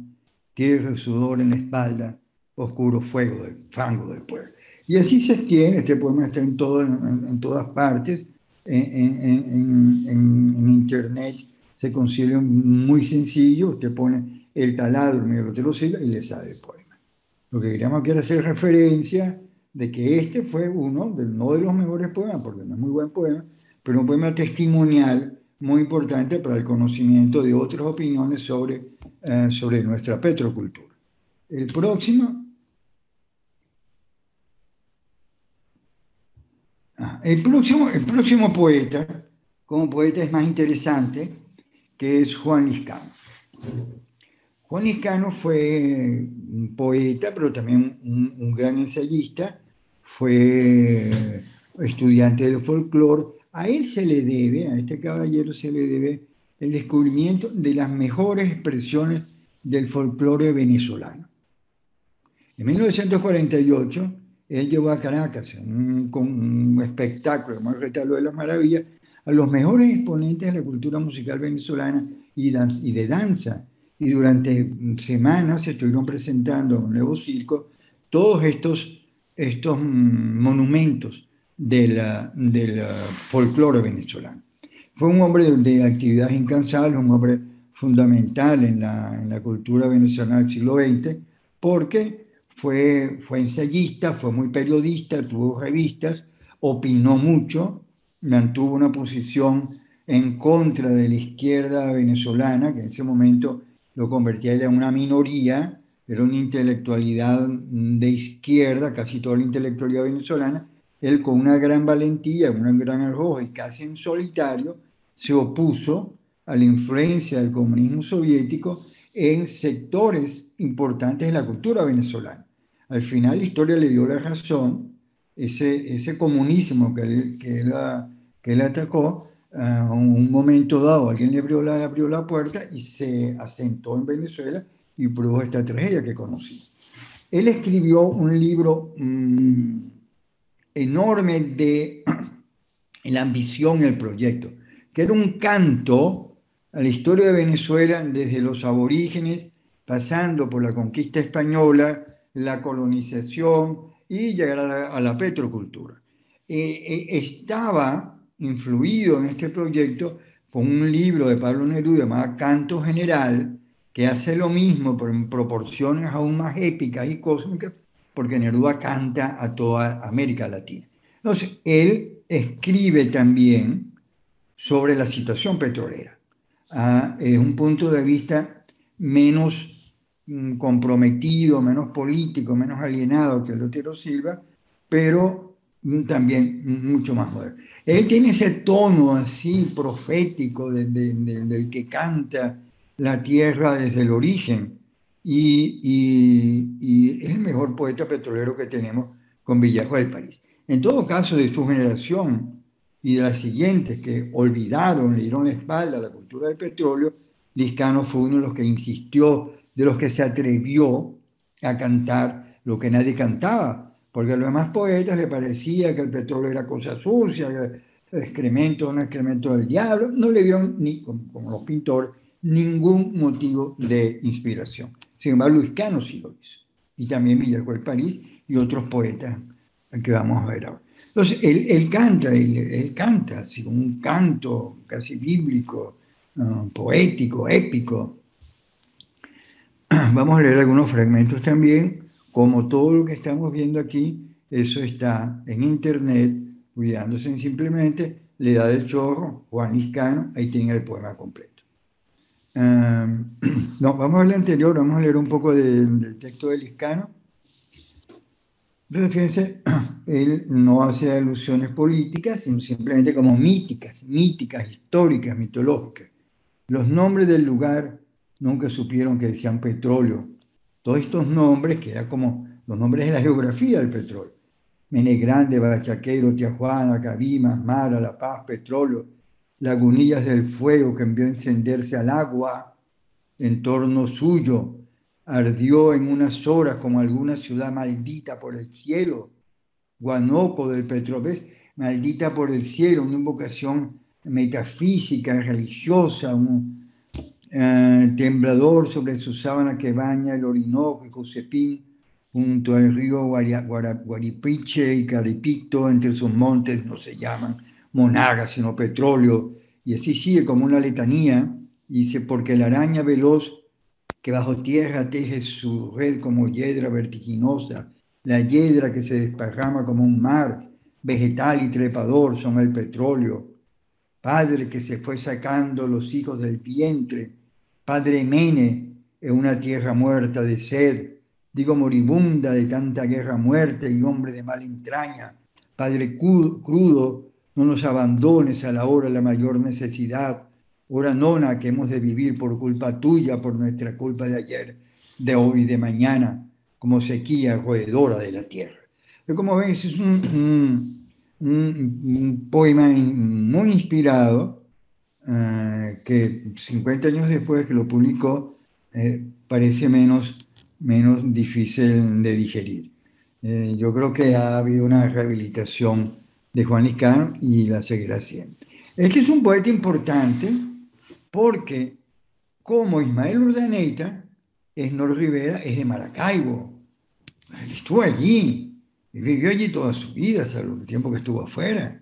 tierra y sudor en la espalda, oscuro fuego del fango del pueblo. Y así se extiende, este poema está en todas partes, en internet se consigue muy sencillo, usted pone el taladro Miguel Otero Silva y le sale el poema. Lo que queríamos aquí era hacer referencia de que este fue uno, no de los mejores poemas, porque no es muy buen poema, pero un poema testimonial muy importante para el conocimiento de otras opiniones sobre nuestra petrocultura. El próximo el próximo poeta, como poeta es más interesante, que es Juan Liscano. Juan Liscano fue un poeta, pero también un gran ensayista, fue estudiante del folclore. A él se le debe, a este caballero se le debe el descubrimiento de las mejores expresiones del folclore venezolano. En 1948, él llevó a Caracas, con un espectáculo, como el Retablo de las Maravillas, a los mejores exponentes de la cultura musical venezolana y de danza. Y durante semanas se estuvieron presentando en un nuevo circo todos estos monumentos del folclore venezolano. Fue un hombre de actividades incansables, un hombre fundamental en la cultura venezolana del siglo XX, porque fue ensayista, fue muy periodista, tuvo revistas, opinó mucho, mantuvo una posición en contra de la izquierda venezolana, que en ese momento lo convertía en una minoría, era una intelectualidad de izquierda, casi toda la intelectualidad venezolana. Él, con una gran valentía, un gran arrojo y casi en solitario, se opuso a la influencia del comunismo soviético en sectores importantes de la cultura venezolana. Al final la historia le dio la razón, ese comunismo que él atacó, en un momento dado alguien le abrió la puerta y se asentó en Venezuela y produjo esta tragedia que conocí. Él escribió un libro enorme de la ambición, el proyecto, que era un canto a la historia de Venezuela desde los aborígenes, pasando por la conquista española, la colonización y llegar a la petrocultura. Estaba influido en este proyecto por un libro de Pablo Neruda llamado Canto General, que hace lo mismo, pero en proporciones aún más épicas y cósmicas, porque Neruda canta a toda América Latina. Entonces, él escribe también sobre la situación petrolera. Es un punto de vista menos comprometido, menos político, menos alienado que el de Otero Silva, pero también mucho más moderno. Él tiene ese tono así profético del que canta la tierra desde el origen y es el mejor poeta petrolero que tenemos con Villajo del París. En todo caso, de su generación y de las siguientes que olvidaron, le dieron la espalda a la cultura del petróleo, Liscano fue uno de los que insistió, de los que se atrevió a cantar lo que nadie cantaba, porque a los demás poetas le parecía que el petróleo era cosa sucia, que el excremento, un excremento del diablo, no le dieron, ni como los pintores, ningún motivo de inspiración. Sin embargo, Liscano sí lo hizo, y también Villajo del París y otros poetas que vamos a ver ahora. Entonces, él canta así, un canto casi bíblico, poético, épico. Vamos a leer algunos fragmentos también. Como todo lo que estamos viendo aquí, eso está en internet, cuidándose simplemente, Le da del Chorro, Juan Liscano, ahí tiene el poema completo. Ah, no, vamos a leer anterior, vamos a leer un poco del texto de Liscano. Entonces, fíjense, él no hace alusiones políticas, sino simplemente como míticas, históricas, mitológicas. Los nombres del lugar nunca supieron que decían petróleo. Todos estos nombres, que eran como los nombres de la geografía del petróleo. Mene Grande, Bachaquero, Tijuana, Cabimas, Mara, La Paz, Petróleo, Lagunillas del Fuego que envió a encenderse al agua en torno suyo, ardió en unas horas como alguna ciudad maldita por el cielo, Guanoco del Petrovés, maldita por el cielo, una invocación metafísica, religiosa, un temblador sobre su sábana que baña el Orinoco y Cosepín, junto al río Guaripiche y Caripito, entre sus montes no se llaman monagas, sino petróleo, y así sigue como una letanía, dice, porque la araña veloz que bajo tierra teje su red como hiedra vertiginosa, la hiedra que se desparrama como un mar, vegetal y trepador son el petróleo, Padre que se fue sacando los hijos del vientre, Padre Mene en una tierra muerta de sed, digo moribunda de tanta guerra, muerte y hombre de mala entraña, Padre crudo, no nos abandones a la hora de la mayor necesidad, hora nona que hemos de vivir por culpa tuya, por nuestra culpa de ayer, de hoy y de mañana, como sequía roedora de la tierra. Como ven, es un poema muy inspirado, que 50 años después que lo publicó, parece menos difícil de digerir. Yo creo que ha habido una rehabilitación de Juan Liscano y la seguirá haciendo. Este es un poeta importante porque, como Ismael Urdaneta, Esnor Rivera es de Maracaibo. Él estuvo allí, él vivió allí toda su vida, salvo el tiempo que estuvo afuera.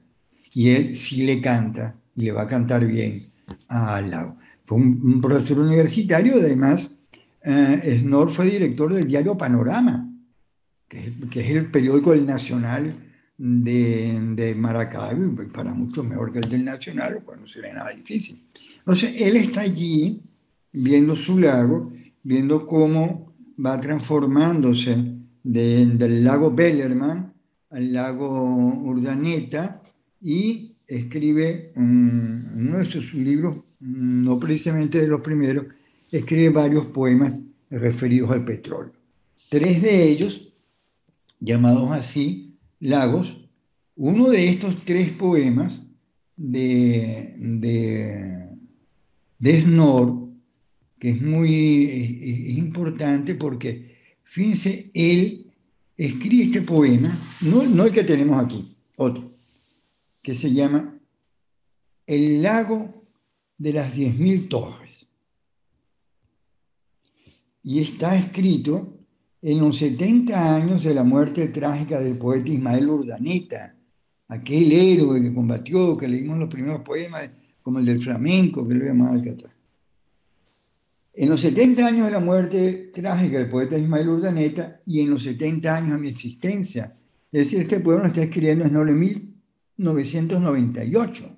Y él sí le canta, y le va a cantar bien al lago. Fue un profesor universitario, además, Esnor fue director del diario Panorama, que es el periódico del Nacional de Maracaibo, y para muchos mejor que el del Nacional, lo cual no sería nada difícil. Entonces, él está allí viendo su lago, viendo cómo va transformándose del lago Bellerman al lago Urdaneta y escribe uno de sus libros, no precisamente de los primeros, escribe varios poemas referidos al petróleo. Tres de ellos llamados así, Lagos, uno de estos tres poemas de Snorr, que es muy es importante porque, fíjense, él escribe este poema, no el que tenemos aquí, otro, que se llama El lago de las 10.000 torres. Y está escrito en los 70 años de la muerte trágica del poeta Ismael Urdaneta, aquel héroe que combatió, que leímos los primeros poemas, como el del flamenco, que lo llamaba Alcatraz. En los 70 años de la muerte trágica del poeta Ismael Urdaneta y en los 70 años de mi existencia, es decir, este poema lo está escribiendo en 1998.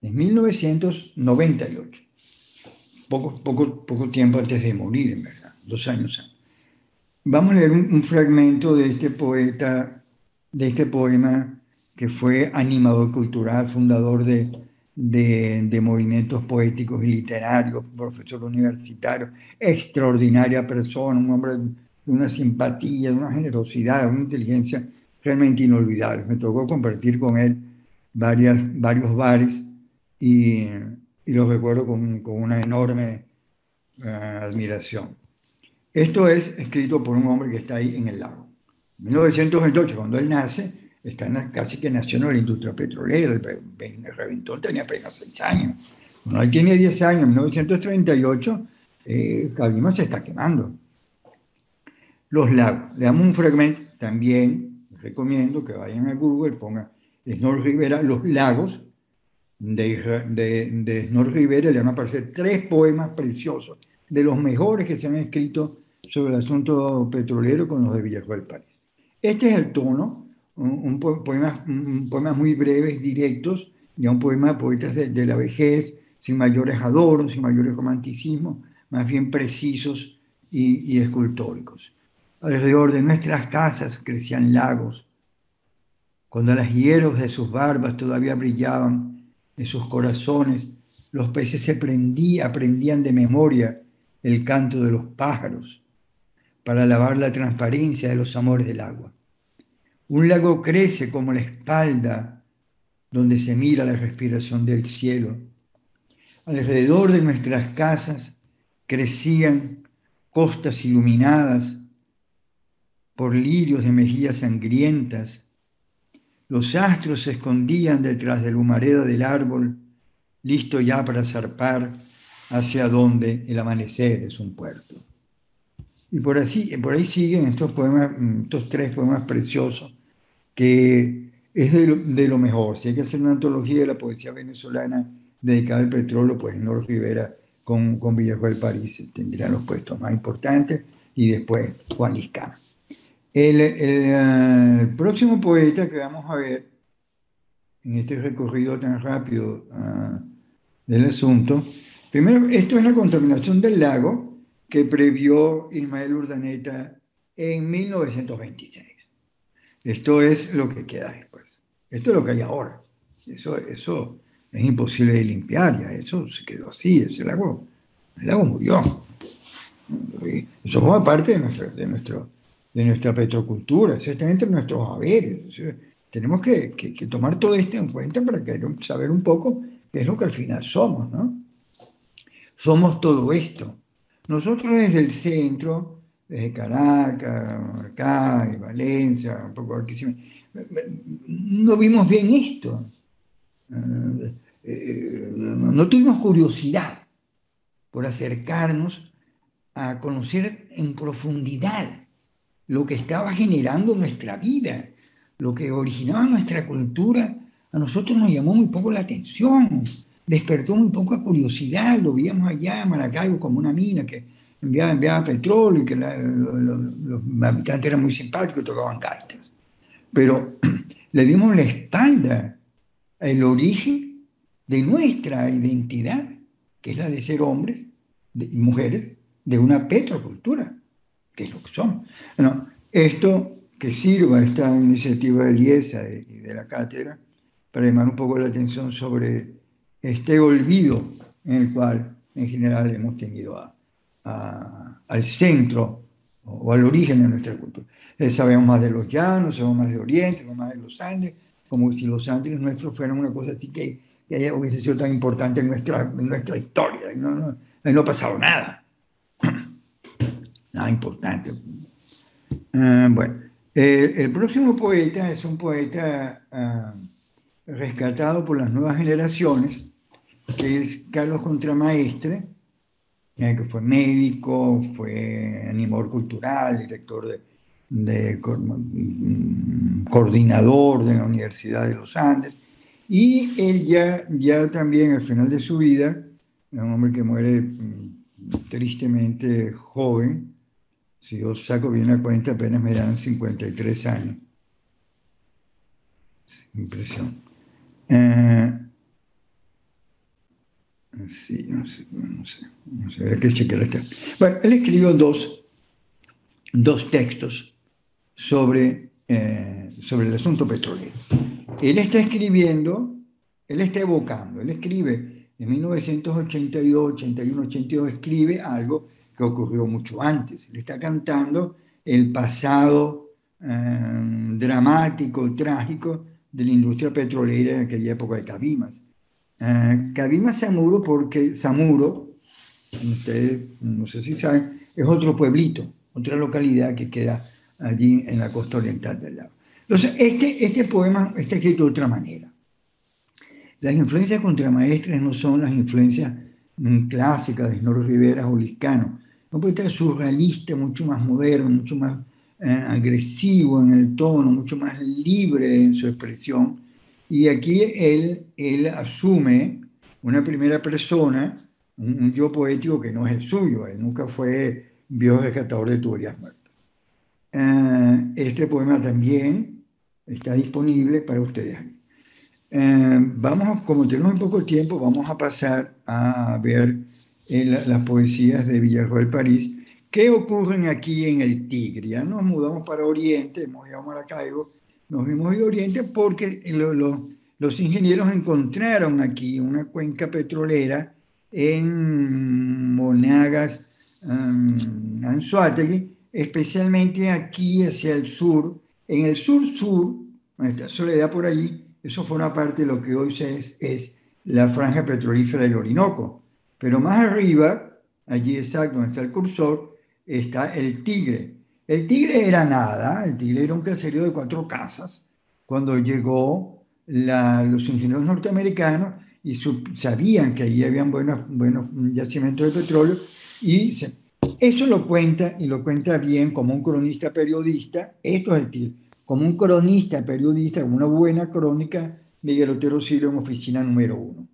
En 1998. Poco tiempo antes de morir, en verdad, 2 años antes. Vamos a leer un fragmento de este poeta, de este poema, que fue animador cultural, fundador de movimientos poéticos y literarios, profesor universitario, extraordinaria persona, un hombre de una simpatía, de una generosidad, de una inteligencia realmente inolvidable. Me tocó compartir con él varios bares y, y los recuerdo con una enorme admiración. Esto es escrito por un hombre que está ahí en el lago. En 1928, cuando él nace, casi que nació en la industria petrolera, el reventón tenía apenas 6 años. Cuando él tiene 10 años, en 1938, Calima se está quemando. Los lagos. Le damos un fragmento, también les recomiendo que vayan a Google, pongan Snorr Rivera, Los lagos, de Snorr Rivera, le van a aparecer 3 poemas preciosos, de los mejores que se han escrito sobre el asunto petrolero con los de Villacuel París. Este es el tono, poemas muy breves, directos, ya un poema de poetas de la vejez, sin mayores adornos, sin mayores romanticismos, más bien precisos y escultóricos. Alrededor de nuestras casas crecían lagos. Cuando las hierbas de sus barbas todavía brillaban en sus corazones, los peces aprendían de memoria el canto de los pájaros para alabar la transparencia de los amores del agua. Un lago crece como la espalda donde se mira la respiración del cielo. Alrededor de nuestras casas crecían costas iluminadas por lirios de mejillas sangrientas. Los astros se escondían detrás de la humareda del árbol, listo ya para zarpar hacia donde el amanecer es un puerto. Y por ahí siguen estos poemas, estos tres poemas preciosos, que es de lo mejor. Si hay que hacer una antología de la poesía venezolana dedicada al petróleo, pues Nor Rivera con Villejo del París tendrían los puestos más importantes, y después Juan Liscano. El próximo poeta que vamos a ver en este recorrido tan rápido del asunto, primero, esto es la contaminación del lago que previó Ismael Urdaneta en 1926. Esto es lo que queda después. Esto es lo que hay ahora. Eso es imposible de limpiar, ya eso se quedó así, el lago murió. Eso forma parte de nuestra petrocultura, ciertamente nuestros haberes. O sea, tenemos que tomar todo esto en cuenta para saber un poco qué es lo que al final somos, ¿no? Somos todo esto. Nosotros desde el centro, desde Caracas, Maracay, Valencia, un poco Barquisimeto, no vimos bien esto. No tuvimos curiosidad por acercarnos a conocer en profundidad lo que estaba generando nuestra vida, lo que originaba nuestra cultura. A nosotros nos llamó muy poco la atención, despertó muy poca curiosidad. Lo veíamos allá en Maracaibo como una mina que enviaba petróleo, y que los habitantes eran muy simpáticos y tocaban gaitas. Pero le dimos la espalda al origen de nuestra identidad, que es la de ser hombres y mujeres de una petrocultura, que es lo que somos. Bueno, esto que sirva esta iniciativa de IESA y de la cátedra para llamar un poco la atención sobre este olvido en el cual en general hemos tenido al centro o al origen de nuestra cultura. Sabemos más de los llanos, sabemos más de Oriente, sabemos más de los Andes, como si los Andes nuestros fueran una cosa así que hubiese sido tan importante en nuestra historia. No ha pasado nada. Nada importante. Bueno, el próximo poeta es un poeta rescatado por las nuevas generaciones, que es Carlos Contramaestre, que fue médico, fue animador cultural, director coordinador de la Universidad de los Andes, y él ya también al final de su vida, es un hombre que muere tristemente joven. Si yo saco bien la cuenta, apenas me dan 53 años. Impresión. Sí, no sé, hay que chequear esta. Bueno, él escribió dos textos sobre el asunto petrolero. Él está evocando, él escribe en 1982, 81, 82, escribe algo que ocurrió mucho antes. Él está cantando el pasado dramático, trágico de la industria petrolera en aquella época de Cabimas. Cabimas Zamuro, ustedes no sé si saben, es otro pueblito, otra localidad que queda allí en la costa oriental del lago. Entonces, este poema está escrito de otra manera. Las influencias contramaestres no son las influencias clásicas de Snorri Rivera o Liscano. Un poeta surrealista, mucho más moderno, mucho más agresivo en el tono, mucho más libre en su expresión. Y aquí él asume una primera persona, un yo poético que no es el suyo. Él nunca fue viejo rescatador de tuberías muertas. Este poema también está disponible para ustedes. Como tenemos un poco tiempo, vamos a pasar a ver las poesías de Villarroel París. ¿Qué ocurren aquí en el Tigre? Ya nos mudamos para Oriente, hemos llegado a Maracaibo, nos vimos de Oriente porque los ingenieros encontraron aquí una cuenca petrolera en Monagas, Anzoátegui, especialmente aquí hacia el sur. En el sur-sur, donde está Soledad por allí, eso forma parte de lo que hoy es la franja petrolífera del Orinoco. Pero más arriba, allí exacto, donde está el cursor, está el Tigre. El Tigre era nada, el Tigre era un caserío de 4 casas. Cuando llegó los ingenieros norteamericanos y sabían que allí habían buenos yacimientos de petróleo, y eso lo cuenta, y lo cuenta bien como un cronista periodista. Esto es el Tigre, como un cronista periodista, como una buena crónica, Miguel Otero Silva en Oficina número 1.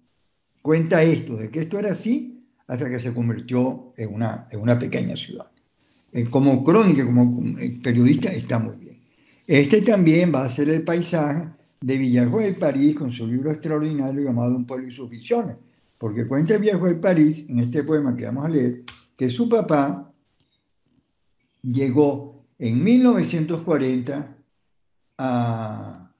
Cuenta esto, de que esto era así hasta que se convirtió en una pequeña ciudad. Como crónica, como periodista, está muy bien. Este también va a ser el paisaje de Villarroel París con su libro extraordinario llamado Un pueblo y sus visiones, porque cuenta Villarroel París, en este poema que vamos a leer, que su papá llegó en 1940 a,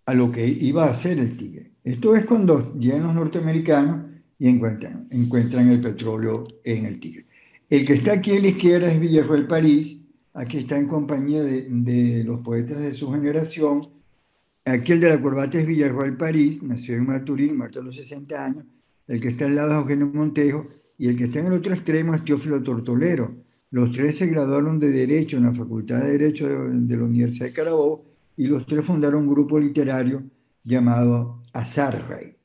a lo que iba a hacer el Tigre. Esto es cuando llegan los norteamericanos y encuentran el petróleo en el Tigre. El que está aquí a la izquierda es Villarroel París, aquí está en compañía de los poetas de su generación. Aquí el de la corbata es Villarroel París, nació en Maturín, muerto a los 60 años. El que está al lado es Eugenio Montejo y el que está en el otro extremo es Teófilo Tortolero. Los tres se graduaron de Derecho en la Facultad de Derecho de la Universidad de Carabobo y los tres fundaron un grupo literario llamado Azarray.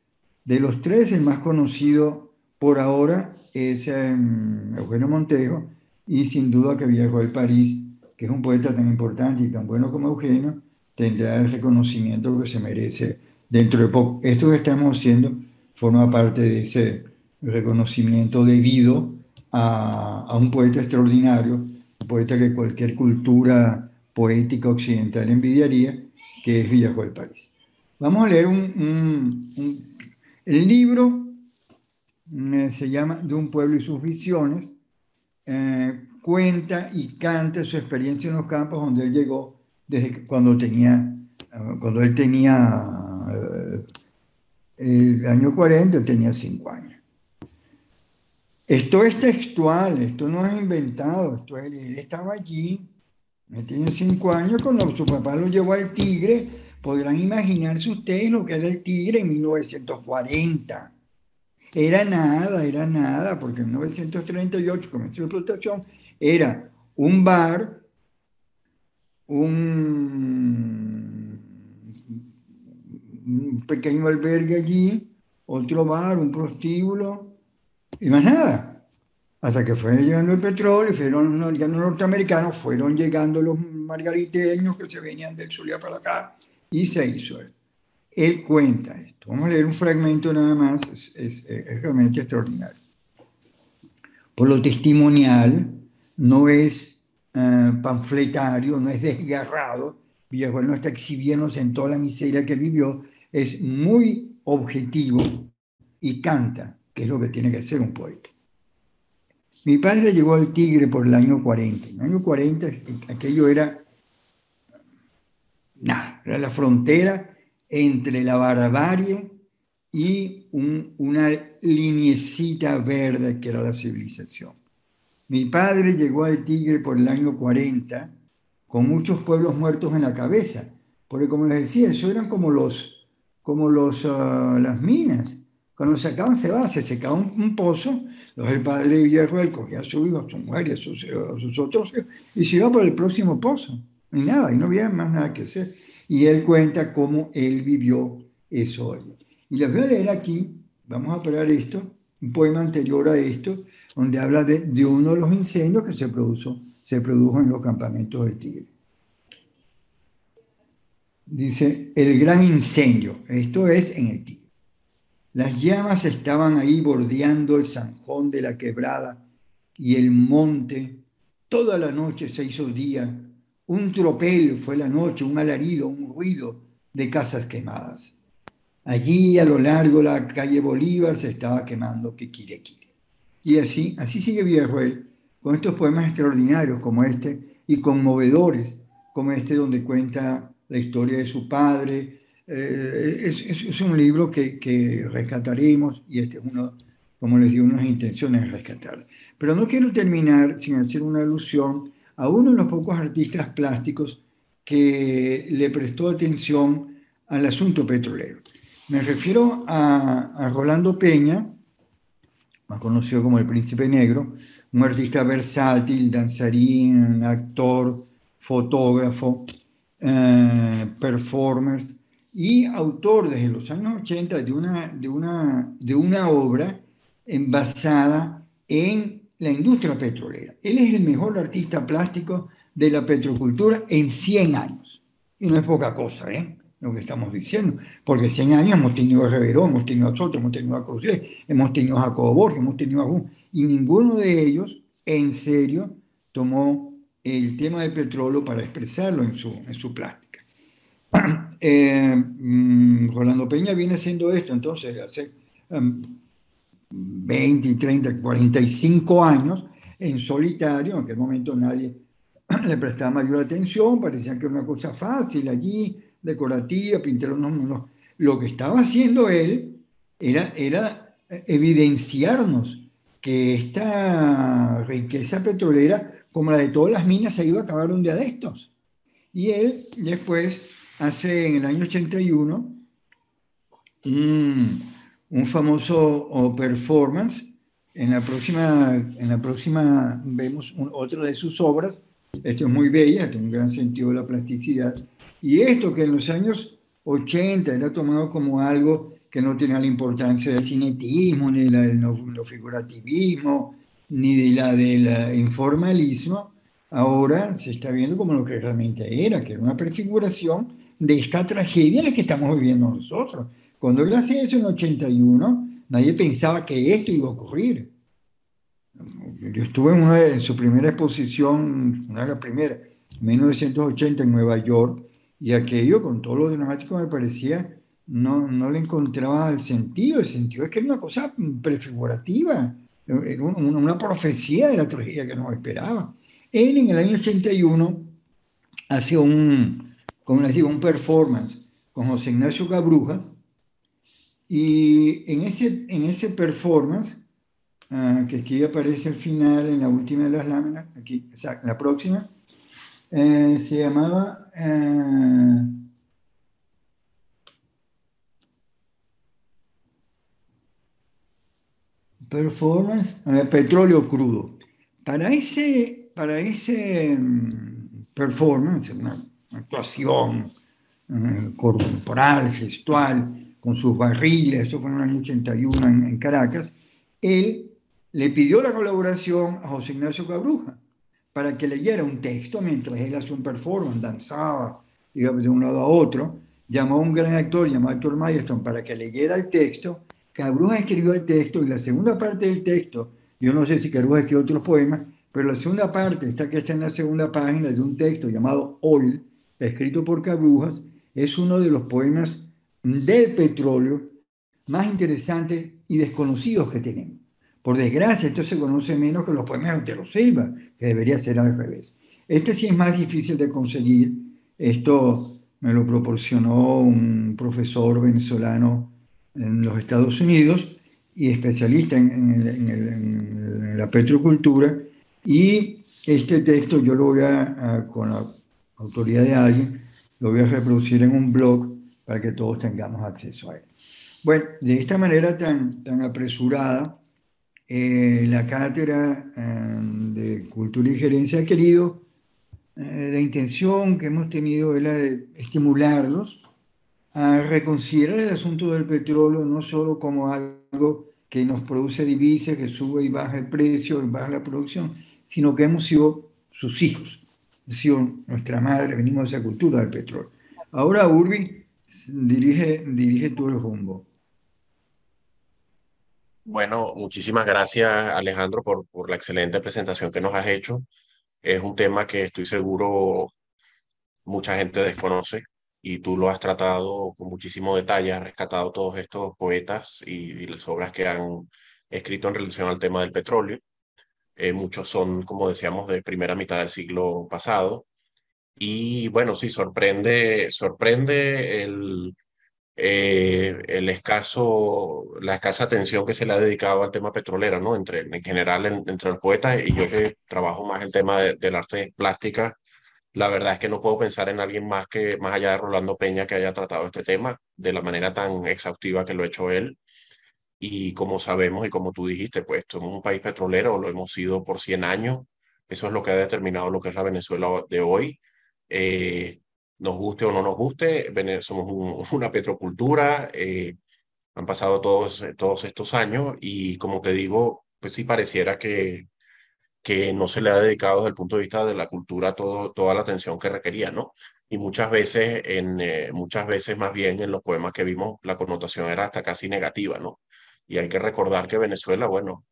De los tres, el más conocido por ahora es Eugenio Montejo, y sin duda que Villarroel París, que es un poeta tan importante y tan bueno como Eugenio, tendrá el reconocimiento que se merece dentro de poco. Esto que estamos haciendo forma parte de ese reconocimiento debido a un poeta extraordinario, un poeta que cualquier cultura poética occidental envidiaría, que es Villarroel París. Vamos a leer el libro. Se llama De un pueblo y sus visiones. Cuenta y canta su experiencia en los campos donde él llegó desde cuando él tenía el año 40, él tenía 5 años. Esto es textual, esto no es inventado, él estaba allí, él tenía 5 años cuando su papá lo llevó al Tigre. Podrán imaginarse ustedes lo que era el Tigre en 1940. Era nada, porque en 1938 comenzó la explotación, era un bar, un pequeño albergue allí, otro bar, un prostíbulo, y más nada. Hasta que fue llegando el petróleo, fueron llegando los norteamericanos, fueron llegando los margariteños que se venían del Zulia para acá, y se hizo esto. Él cuenta esto. Vamos a leer un fragmento nada más, es realmente extraordinario. Por lo testimonial, no es panfletario, no es desgarrado. Villarroel no está exhibiéndose en toda la miseria que vivió, es muy objetivo y canta, que es lo que tiene que hacer un poeta. Mi padre llegó al Tigre por el año 40. En el año 40 aquello era nada, era la frontera entre la barbarie y una liniecita verde que era la civilización. Mi padre llegó al Tigre por el año 40 con muchos pueblos muertos en la cabeza, porque como les decía, eso eran como las minas. Cuando se acaban se secaba un pozo, entonces el padre de Villarroel cogía a su hijo, a su mujer y a sus otros hijos, y se iba por el próximo pozo. Y nada, y no había más nada que hacer. Y él cuenta cómo él vivió eso. Y les voy a leer aquí, vamos a parar esto, un poema anterior a esto, donde habla de uno de los incendios que se produjo en los campamentos del Tigre. Dice, el gran incendio, esto es en el Tigre. Las llamas estaban ahí bordeando el zanjón de la quebrada y el monte. Toda la noche se hizo día. Un tropel fue la noche, un alarido, un ruido de casas quemadas. Allí a lo largo de la calle Bolívar se estaba quemando Quiquiriquiri. Y así sigue Villarroel, con estos poemas extraordinarios como este y conmovedores como este donde cuenta la historia de su padre. Es un libro que rescataremos y este es uno, como les digo, unas intenciones de rescatar. Pero no quiero terminar sin hacer una alusión a uno de los pocos artistas plásticos que le prestó atención al asunto petrolero. Me refiero a Rolando Peña, más conocido como el Príncipe Negro, un artista versátil, danzarín, actor, fotógrafo, performer y autor desde los años 80 de una obra basada en la industria petrolera. Él es el mejor artista plástico de la petrocultura en 100 años. Y no es poca cosa, ¿eh? Lo que estamos diciendo, porque 100 años hemos tenido a Reverón, hemos tenido a Soto, hemos tenido a Cruzet, hemos tenido a Jacobo Borges, hemos tenido a Jun, y ninguno de ellos, en serio, tomó el tema del petróleo para expresarlo en su plástica. Rolando Peña viene haciendo esto, entonces, hace 20, 30, 45 años, en solitario, en aquel momento nadie le prestaba mayor atención, parecía que era una cosa fácil allí, decorativa, pintar unos. Lo que estaba haciendo él era evidenciarnos que esta riqueza petrolera, como la de todas las minas, se iba a acabar un día de estos. Y él después hace en el año 81 un, un famoso performance. En la próxima vemos otra de sus obras. Esto es muy bella, tiene un gran sentido de la plasticidad. Y esto que en los años 80 era tomado como algo que no tenía la importancia del cinetismo, ni del no figurativismo, ni del informalismo, ahora se está viendo como lo que realmente era, que era una prefiguración de esta tragedia en la que estamos viviendo nosotros. Cuando él hacía eso en 81, nadie pensaba que esto iba a ocurrir. Yo estuve en su primera exposición, una de las primeras, en 1980 en Nueva York, y aquello con todo lo dramático me parecía, no le encontraba el sentido es que era una cosa prefigurativa, era una profecía de la tragedia que nos esperaba. Él en el año 81 hace como les digo, un performance con José Ignacio Cabrujas, y en ese performance, que aquí aparece al final, en la última de las láminas, aquí, o sea, en la próxima, se llamaba Performance, Petróleo Crudo. Para ese performance, una actuación corporal, gestual, con sus barriles, eso fue en el año 81 en Caracas, él le pidió la colaboración a José Ignacio Cabruja para que leyera un texto mientras él hacía un performance, danzaba, iba de un lado a otro, llamó a un gran actor llamado Héctor Maidstone para que leyera el texto. Cabruja escribió el texto y la segunda parte del texto, yo no sé si Cabruja escribió otros poemas, pero la segunda parte, esta que está en la segunda página de un texto llamado Oil, escrito por Cabrujas, es uno de los poemas del petróleo más interesantes y desconocidos que tenemos. Por desgracia, esto se conoce menos que los poemas de Otero Silva, que debería ser al revés. Este sí es más difícil de conseguir. Esto me lo proporcionó un profesor venezolano en los Estados Unidos y especialista en la petrocultura. Y este texto yo lo voy con la autoridad de alguien, lo voy a reproducir en un blog para que todos tengamos acceso a él. Bueno, de esta manera tan apresurada, la cátedra de Cultura y Gerencia ha querido, la intención que hemos tenido es la de estimularlos a reconsiderar el asunto del petróleo no solo como algo que nos produce divisas, que sube y baja el precio, y baja la producción, sino que hemos sido sus hijos, hemos sido nuestra madre, venimos de esa cultura del petróleo. Ahora Urbi dirige todo el rumbo. Bueno, muchísimas gracias, Alejandro, por la excelente presentación que nos has hecho. Es un tema que estoy seguro mucha gente desconoce. y tú lo has tratado con muchísimo detalle, has rescatado todos estos poetas y las obras que han escrito en relación al tema del petróleo. Muchos son, como decíamos, de primera mitad del siglo pasado. Y bueno, sí, sorprende la escasa atención que se le ha dedicado al tema petrolero, ¿no? En general, entre los poetas y yo que trabajo más el tema del arte plástica, la verdad es que no puedo pensar en alguien más allá de Rolando Peña, que haya tratado este tema de la manera tan exhaustiva que lo ha hecho él. Y como sabemos y como tú dijiste, pues somos un país petrolero, lo hemos sido por 100 años. Eso es lo que ha determinado lo que es la Venezuela de hoy. Eh, Nos guste o no nos guste, somos una petrocultura. Han pasado todos estos años y como te digo, pues sí pareciera que no se le ha dedicado desde el punto de vista de la cultura toda la atención que requería, ¿no? Y muchas veces más bien en los poemas que vimos la connotación era hasta casi negativa, ¿no? Y hay que recordar que Venezuela, bueno,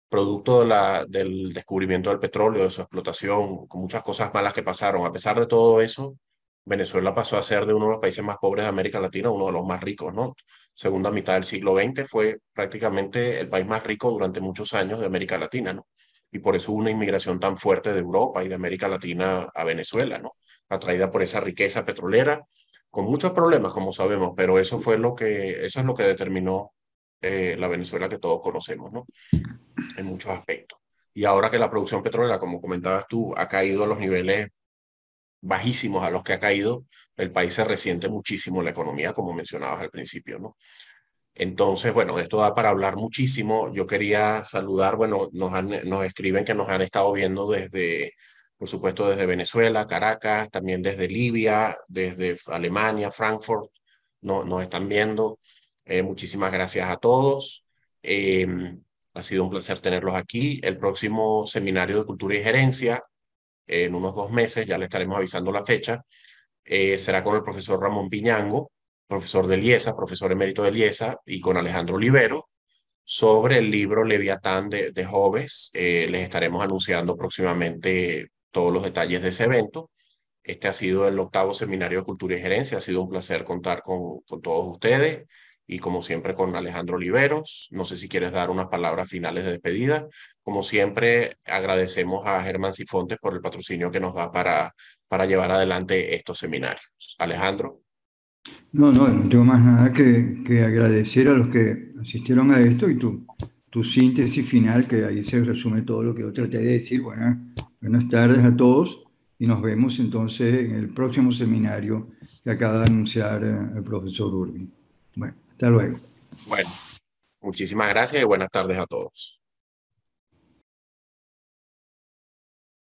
producto del descubrimiento del petróleo, de su explotación, con muchas cosas malas que pasaron, a pesar de todo eso, Venezuela pasó a ser de uno de los países más pobres de América Latina, uno de los más ricos, ¿no? Segunda mitad del siglo XX fue prácticamente el país más rico durante muchos años de América Latina, ¿no? Y por eso hubo una inmigración tan fuerte de Europa y de América Latina a Venezuela, ¿no? Atraída por esa riqueza petrolera, con muchos problemas, como sabemos, pero eso es lo que determinó la Venezuela que todos conocemos, ¿no? En muchos aspectos. Y ahora que la producción petrolera, como comentabas tú, ha caído a los niveles bajísimos a los que ha caído, el país se resiente muchísimo la economía, como mencionabas al principio, ¿no? Entonces, bueno, esto da para hablar muchísimo. Yo quería saludar, bueno, nos escriben que nos han estado viendo por supuesto, desde Venezuela, Caracas, también desde Libia, desde Alemania, Frankfurt, nos están viendo. Muchísimas gracias a todos. Eh, Ha sido un placer tenerlos aquí. El próximo seminario de cultura y gerencia, en unos 2 meses, ya le estaremos avisando la fecha, será con el profesor Ramón Piñango, profesor de Liesa, profesor emérito de Liesa, y con Alejandro Olivero, sobre el libro Leviatán de Hobbes. Les estaremos anunciando próximamente todos los detalles de ese evento. Este ha sido el octavo seminario de cultura y gerencia. Ha sido un placer contar con todos ustedes y como siempre con Alejandro Oliveros. No sé si quieres dar unas palabras finales de despedida. Como siempre, agradecemos a Germán Sifontes por el patrocinio que nos da para llevar adelante estos seminarios. Alejandro. No, no, no tengo más nada que agradecer a los que asistieron a esto y tu síntesis final, que ahí se resume todo lo que yo traté de decir. Buenas tardes a todos y nos vemos entonces en el próximo seminario que acaba de anunciar el profesor Urbi. Bueno, hasta luego. Bueno, muchísimas gracias y buenas tardes a todos.